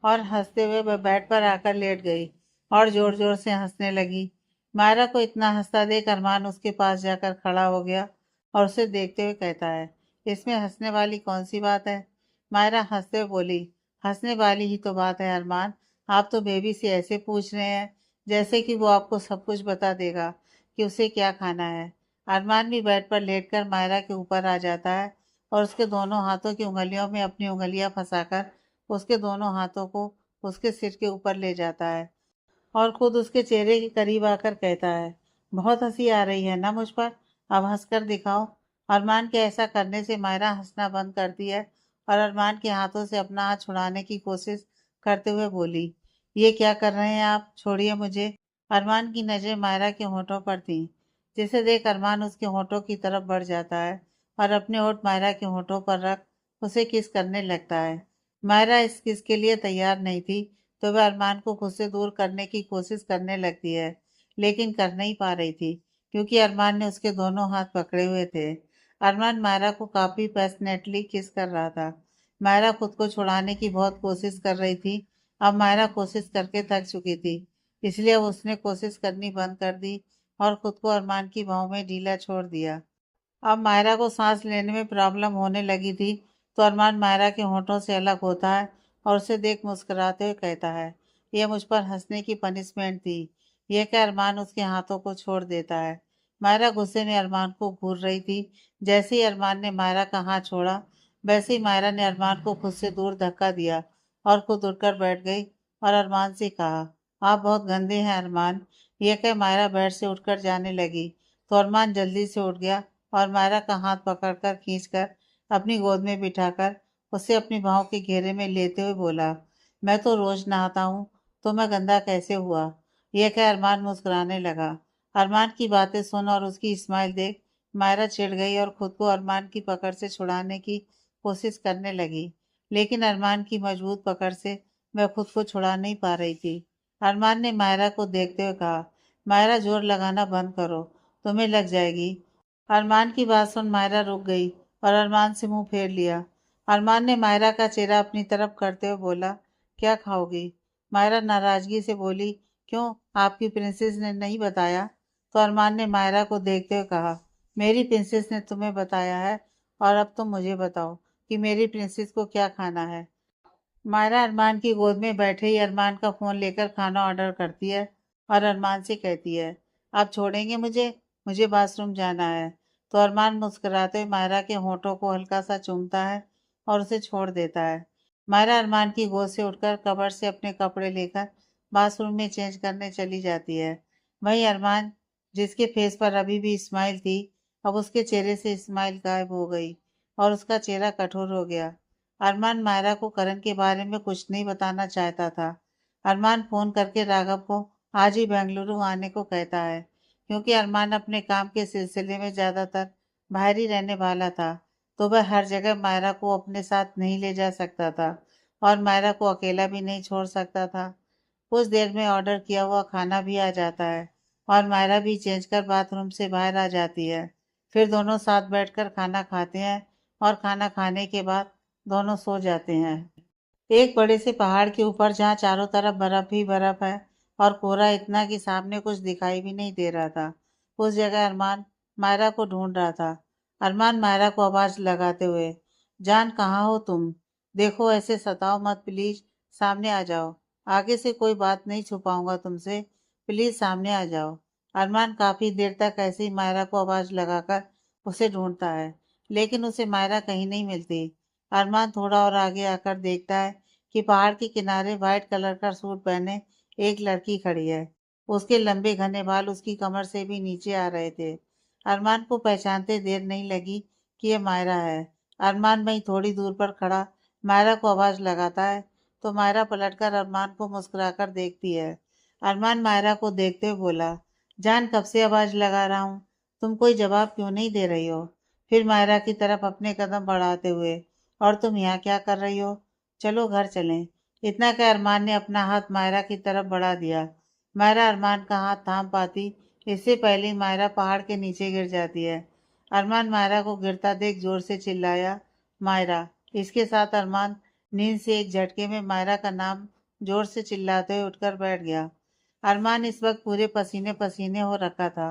और हंसते हुए वह बेड पर आकर लेट गई और जोर जोर से हंसने लगी। मायरा को इतना हंसता देख अरमान उसके पास जाकर खड़ा हो गया और उसे देखते हुए कहता है, इसमें हंसने वाली कौन सी बात है? मायरा हंसते हुए बोली, हंसने वाली ही तो बात है अरमान, आप तो बेबी से ऐसे पूछ रहे हैं जैसे कि वो आपको सब कुछ बता देगा कि उसे क्या खाना है। अरमान भी बेड पर लेटकर मायरा के ऊपर आ जाता है और उसके दोनों हाथों की उंगलियों में अपनी उंगलियां फंसाकर उसके दोनों हाथों को उसके सिर के ऊपर ले जाता है और खुद उसके चेहरे के करीब आकर कहता है, बहुत हंसी आ रही है ना मुझ पर, अब हंसकर दिखाओ। अरमान के ऐसा करने से मायरा हंसना बंद करती है और अरमान के हाथों से अपना हाथ छुड़ाने की कोशिश करते हुए बोली, ये क्या कर रहे हैं आप, छोड़िए मुझे। अरमान की नजरें मायरा के होठों पर थीं, जिसे देख अरमान उसके होठों की तरफ बढ़ जाता है और अपने होठ मायरा के होठों पर रख उसे किस करने लगता है। मायरा इस किस के लिए तैयार नहीं थी, तो वह अरमान को खुद से दूर करने की कोशिश करने लगती है, लेकिन कर नहीं पा रही थी क्योंकि अरमान ने उसके दोनों हाथ पकड़े हुए थे। अरमान मायरा को काफी पैशनेटली किस कर रहा था। मायरा खुद को छुड़ाने की बहुत कोशिश कर रही थी। अब मायरा कोशिश करके थक चुकी थी, इसलिए अब उसने कोशिश करनी बंद कर दी और खुद को अरमान की बाहों में ढीला छोड़ दिया। अब मायरा को सांस लेने में प्रॉब्लम होने लगी थी, तो अरमान मायरा के होठों से अलग होता है और उसे देख मुस्कुराते हुए कहता है, यह मुझ पर हंसने की पनिशमेंट थी। यह क्या, अरमान उसके हाथों को छोड़ देता है। मायरा गुस्से में अरमान को घूर रही थी। जैसे ही अरमान ने मायरा का हाथ छोड़ा, वैसे ही मायरा ने अरमान को खुद से दूर धक्का दिया और खुद उठकर बैठ गई और अरमान से कहा, आप बहुत गंदे हैं अरमान। यह कह मायरा बेड से उठकर जाने लगी, तो अरमान जल्दी से उठ गया और मायरा का हाथ पकड़कर खींचकर अपनी गोद में बिठाकर उसे अपनी बाहों के घेरे में लेते हुए बोला, मैं तो रोज नहाता हूँ, तो मैं गंदा कैसे हुआ? यह कह अरमान मुस्कुराने लगा। अरमान की बातें सुन और उसकी स्माइल देख मायरा चिढ़ गई और खुद को अरमान की पकड़ से छुड़ाने की कोशिश करने लगी, लेकिन अरमान की मजबूत पकड़ से वह खुद को छुड़ा नहीं पा रही थी। अरमान ने मायरा को देखते हुए कहा, मायरा जोर लगाना बंद करो, तुम्हें लग जाएगी। अरमान की बात सुन मायरा रुक गई और अरमान से मुंह फेर लिया। अरमान ने मायरा का चेहरा अपनी तरफ करते हुए बोला, क्या खाओगी? मायरा नाराजगी से बोली, क्यों, आपकी प्रिंसेस ने नहीं बताया? तो अरमान ने मायरा को देखते हुए कहा, मेरी प्रिंसेस ने तुम्हें बताया है और अब तुम मुझे बताओ कि मेरी प्रिंसेस को क्या खाना है। मायरा अरमान की गोद में बैठे ही अरमान का फोन लेकर खाना ऑर्डर करती है और अरमान से कहती है, आप छोड़ेंगे मुझे, मुझे बाथरूम जाना है। तो अरमान मुस्कुराते हुए मायरा के होठों को हल्का सा चूमता है और उसे छोड़ देता है। मायरा अरमान की गोद से उठकर कबर्ड से अपने कपड़े लेकर बाथरूम में चेंज करने चली जाती है। वहीं अरमान, जिसके फेस पर अभी भी स्माइल थी, अब उसके चेहरे से स्माइल गायब हो गई और उसका चेहरा कठोर हो गया। अरमान मायरा को करण के बारे में कुछ नहीं बताना चाहता था। अरमान फोन करके राघव को आज ही बेंगलुरु आने को कहता है, क्योंकि अरमान अपने काम के सिलसिले में ज्यादातर बाहर ही रहने वाला था, तो वह हर जगह मायरा को अपने साथ नहीं ले जा सकता था और मायरा को अकेला भी नहीं छोड़ सकता था। कुछ देर में ऑर्डर किया हुआ खाना भी आ जाता है और मायरा भी चेंज कर बाथरूम से बाहर आ जाती है। फिर दोनों साथ बैठकर खाना खाते हैं और खाना खाने के बाद दोनों सो जाते हैं। एक बड़े से पहाड़ के ऊपर जहाँ चारों तरफ बर्फ ही बर्फ है और कोहरा इतना कि सामने कुछ दिखाई भी नहीं दे रहा था, उस जगह अरमान मायरा को ढूंढ रहा था। अरमान मायरा को आवाज लगाते हुए, जान कहाँ हो तुम? देखो ऐसे सताओ मत प्लीज, सामने आ जाओ। आगे से कोई बात नहीं छुपाऊंगा तुमसे, प्लीज सामने आ जाओ। अरमान काफी देर तक ऐसे ही मायरा को आवाज लगाकर उसे ढूंढता है, लेकिन उसे मायरा कहीं नहीं मिलती। अरमान थोड़ा और आगे आकर देखता है कि पहाड़ के किनारे व्हाइट कलर का सूट पहने एक लड़की खड़ी है। उसके लंबे घने बाल उसकी कमर से भी नीचे आ रहे थे। अरमान को पहचानते देर नहीं लगी कि ये मायरा है। अरमान वहीं थोड़ी दूर पर खड़ा मायरा को आवाज लगाता है तो मायरा पलटकर अरमान को मुस्कुराकर देखती है। अरमान मायरा को देखते हुए बोला, जान कब से आवाज लगा रहा हूँ, तुम कोई जवाब क्यों नहीं दे रही हो? फिर मायरा की तरफ अपने कदम बढ़ाते हुए, और तुम यहाँ क्या कर रही हो? चलो घर चलें। इतना कह अरमान ने अपना हाथ मायरा की तरफ बढ़ा दिया। मायरा अरमान का हाथ थाम पाती इससे पहले ही मायरा पहाड़ के नीचे गिर जाती है। अरमान मायरा को गिरता देख जोर से चिल्लाया, मायरा। इसके साथ अरमान नींद से एक झटके में मायरा का नाम जोर से चिल्लाते हुए उठकर बैठ गया। अरमान इस वक्त पूरे पसीने पसीने हो रखा था।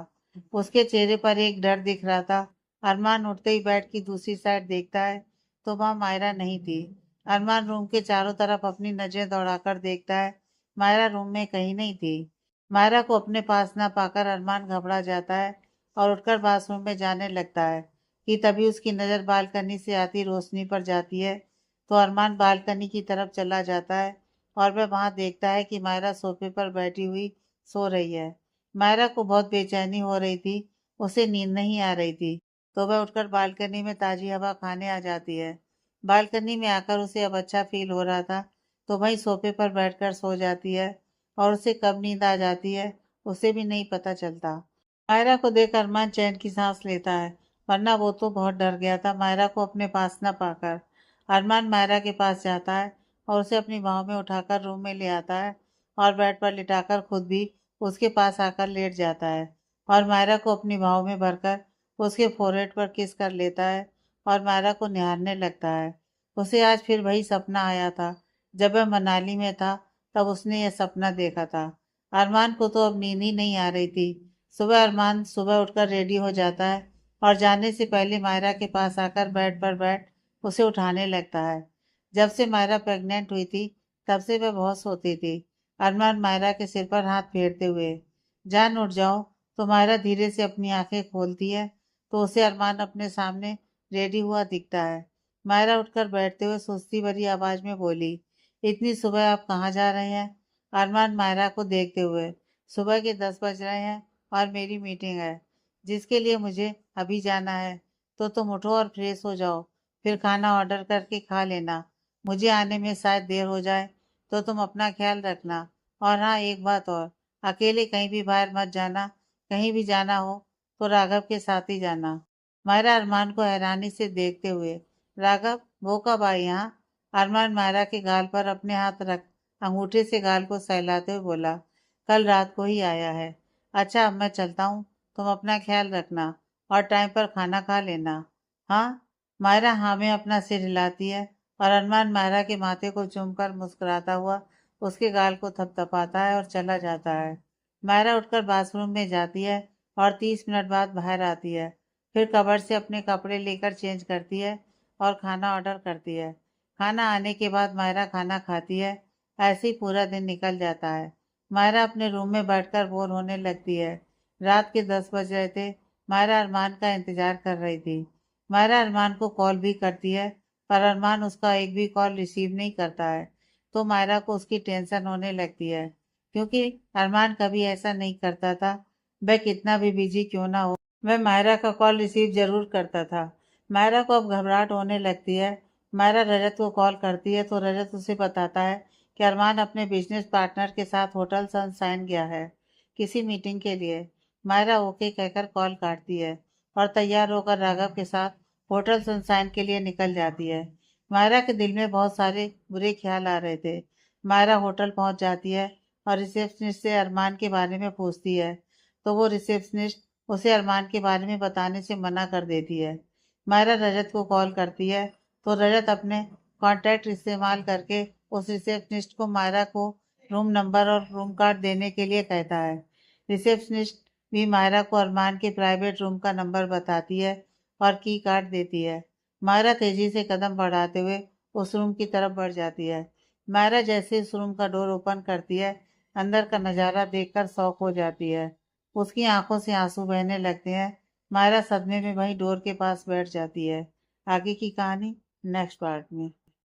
उसके चेहरे पर एक डर दिख रहा था। अरमान उठते ही बेड की दूसरी साइड देखता है तो वहां मायरा नहीं थी। अरमान रूम के चारों तरफ अपनी नजरें दौड़ाकर देखता है, मायरा रूम में कहीं नहीं थी। मायरा को अपने पास ना पाकर अरमान घबरा जाता है और उठकर बाथरूम में जाने लगता है कि तभी उसकी नज़र बालकनी से आती रोशनी पर जाती है। तो अरमान बालकनी की तरफ चला जाता है और वह वहां देखता है कि मायरा सोफे पर बैठी हुई सो रही है। मायरा को बहुत बेचैनी हो रही थी, उसे नींद नहीं आ रही थी, तो वह उठकर बालकनी में ताजी हवा खाने आ जाती है। बालकनी में आकर उसे अब अच्छा फील हो रहा था, तो वहीं सोफे पर बैठकर सो जाती है और उसे कब नींद आ जाती है उसे भी नहीं पता चलता। मायरा को देख अरमान चैन की सांस लेता है, वरना वो तो बहुत डर गया था मायरा को अपने पास न पाकर। अरमान मायरा के पास जाता है और उसे अपनी बाहों में उठाकर रूम में ले आता है और बेड पर लिटाकर खुद भी उसके पास आकर लेट जाता है और मायरा को अपनी बाहों में भरकर उसके फोrehead पर किस कर लेता है और मायरा को निहारने लगता है। उसे आज फिर वही सपना आया था, जब वह मनाली में था तब उसने यह सपना देखा था। अरमान को तो अब नींद ही नहीं आ रही थी। सुबह अरमान सुबह उठकर रेडी हो जाता है और जाने से पहले मायरा के पास आकर बेड पर बैठ उसे उठाने लगता है। जब से मायरा प्रेग्नेंट हुई थी तब से वह बहुत सोती थी। अरमान मायरा के सिर पर हाथ फेरते हुए, जान उठ जाओ। तो मायरा धीरे से अपनी आंखें खोलती है तो उसे अरमान अपने सामने रेडी हुआ दिखता है। मायरा उठकर बैठते हुए सुस्ती भरी आवाज में बोली, इतनी सुबह आप कहाँ जा रहे हैं? अरमान मायरा को देखते हुए, सुबह के 10 बज रहे हैं और मेरी मीटिंग है जिसके लिए मुझे अभी जाना है। तो तुम उठो और फ्रेश हो जाओ, फिर खाना ऑर्डर करके खा लेना। मुझे आने में शायद देर हो जाए, तो तुम अपना ख्याल रखना। और हाँ, एक बात और, अकेले कहीं भी बाहर मत जाना। कहीं भी जाना हो तो राघव के साथ ही जाना। मायरा अरमान को हैरानी से देखते हुए, राघव वो कब आई यहाँ? अरमान मायरा के गाल पर अपने हाथ रख अंगूठे से गाल को सहलाते हुए बोला, कल रात को ही आया है। अच्छा अब मैं चलता हूँ, तुम अपना ख्याल रखना और टाइम पर खाना खा लेना। हाँ। मायरा हाँ में अपना सिर हिलाती है और अरमान मायरा के माथे को चूमकर मुस्कुराता हुआ उसके गाल को थपथपाता है और चला जाता है। मायरा उठकर बाथरूम में जाती है और 30 मिनट बाद बाहर आती है। फिर कबर्ड से अपने कपड़े लेकर चेंज करती है और खाना ऑर्डर करती है। खाना आने के बाद मायरा खाना खाती है। ऐसे ही पूरा दिन निकल जाता है। मायरा अपने रूम में बैठकर बोर होने लगती है। रात के 10 बज रहे थे। मायरा अरमान का इंतजार कर रही थी। मायरा अरमान को कॉल भी करती है, पर अरमान उसका एक भी कॉल रिसीव नहीं करता है। तो मायरा को उसकी टेंशन होने लगती है, क्योंकि अरमान कभी ऐसा नहीं करता था। वह कितना भी बिजी क्यों ना हो, वह मायरा का कॉल रिसीव जरूर करता था। मायरा को अब घबराहट होने लगती है। मायरा रजत को कॉल करती है तो रजत उसे बताता है कि अरमान अपने बिजनेस पार्टनर के साथ होटल सनशाइन गया है किसी मीटिंग के लिए। मायरा ओके कहकर कॉल काटती है और तैयार होकर राघव के साथ होटल सनशाइन के लिए निकल जाती है। मायरा के दिल में बहुत सारे बुरे ख्याल आ रहे थे। मायरा होटल पहुंच जाती है और रिसेप्शनिस्ट से अरमान के बारे में पूछती है। तो वो रिसेप्शनिस्ट उसे अरमान के बारे में बताने से मना कर देती है। मायरा रजत को कॉल करती है तो रजत अपने कॉन्टैक्ट इस्तेमाल करके उस रिसेप्शनिस्ट को मायरा को रूम नंबर और रूम कार्ड देने के लिए कहता है। रिसेप्शनिस्ट भी मायरा को अरमान के प्राइवेट रूम का नंबर बताती है और की कार्ड देती है। मायरा तेजी से कदम बढ़ाते हुए उस रूम की तरफ बढ़ जाती है। मायरा जैसे इस रूम का डोर ओपन करती है, अंदर का नज़ारा देखकर शॉक हो जाती है। उसकी आंखों से आंसू बहने लगते हैं। मायरा सदमे में वहीं डोर के पास बैठ जाती है। आगे की कहानी नेक्स्ट पार्ट में।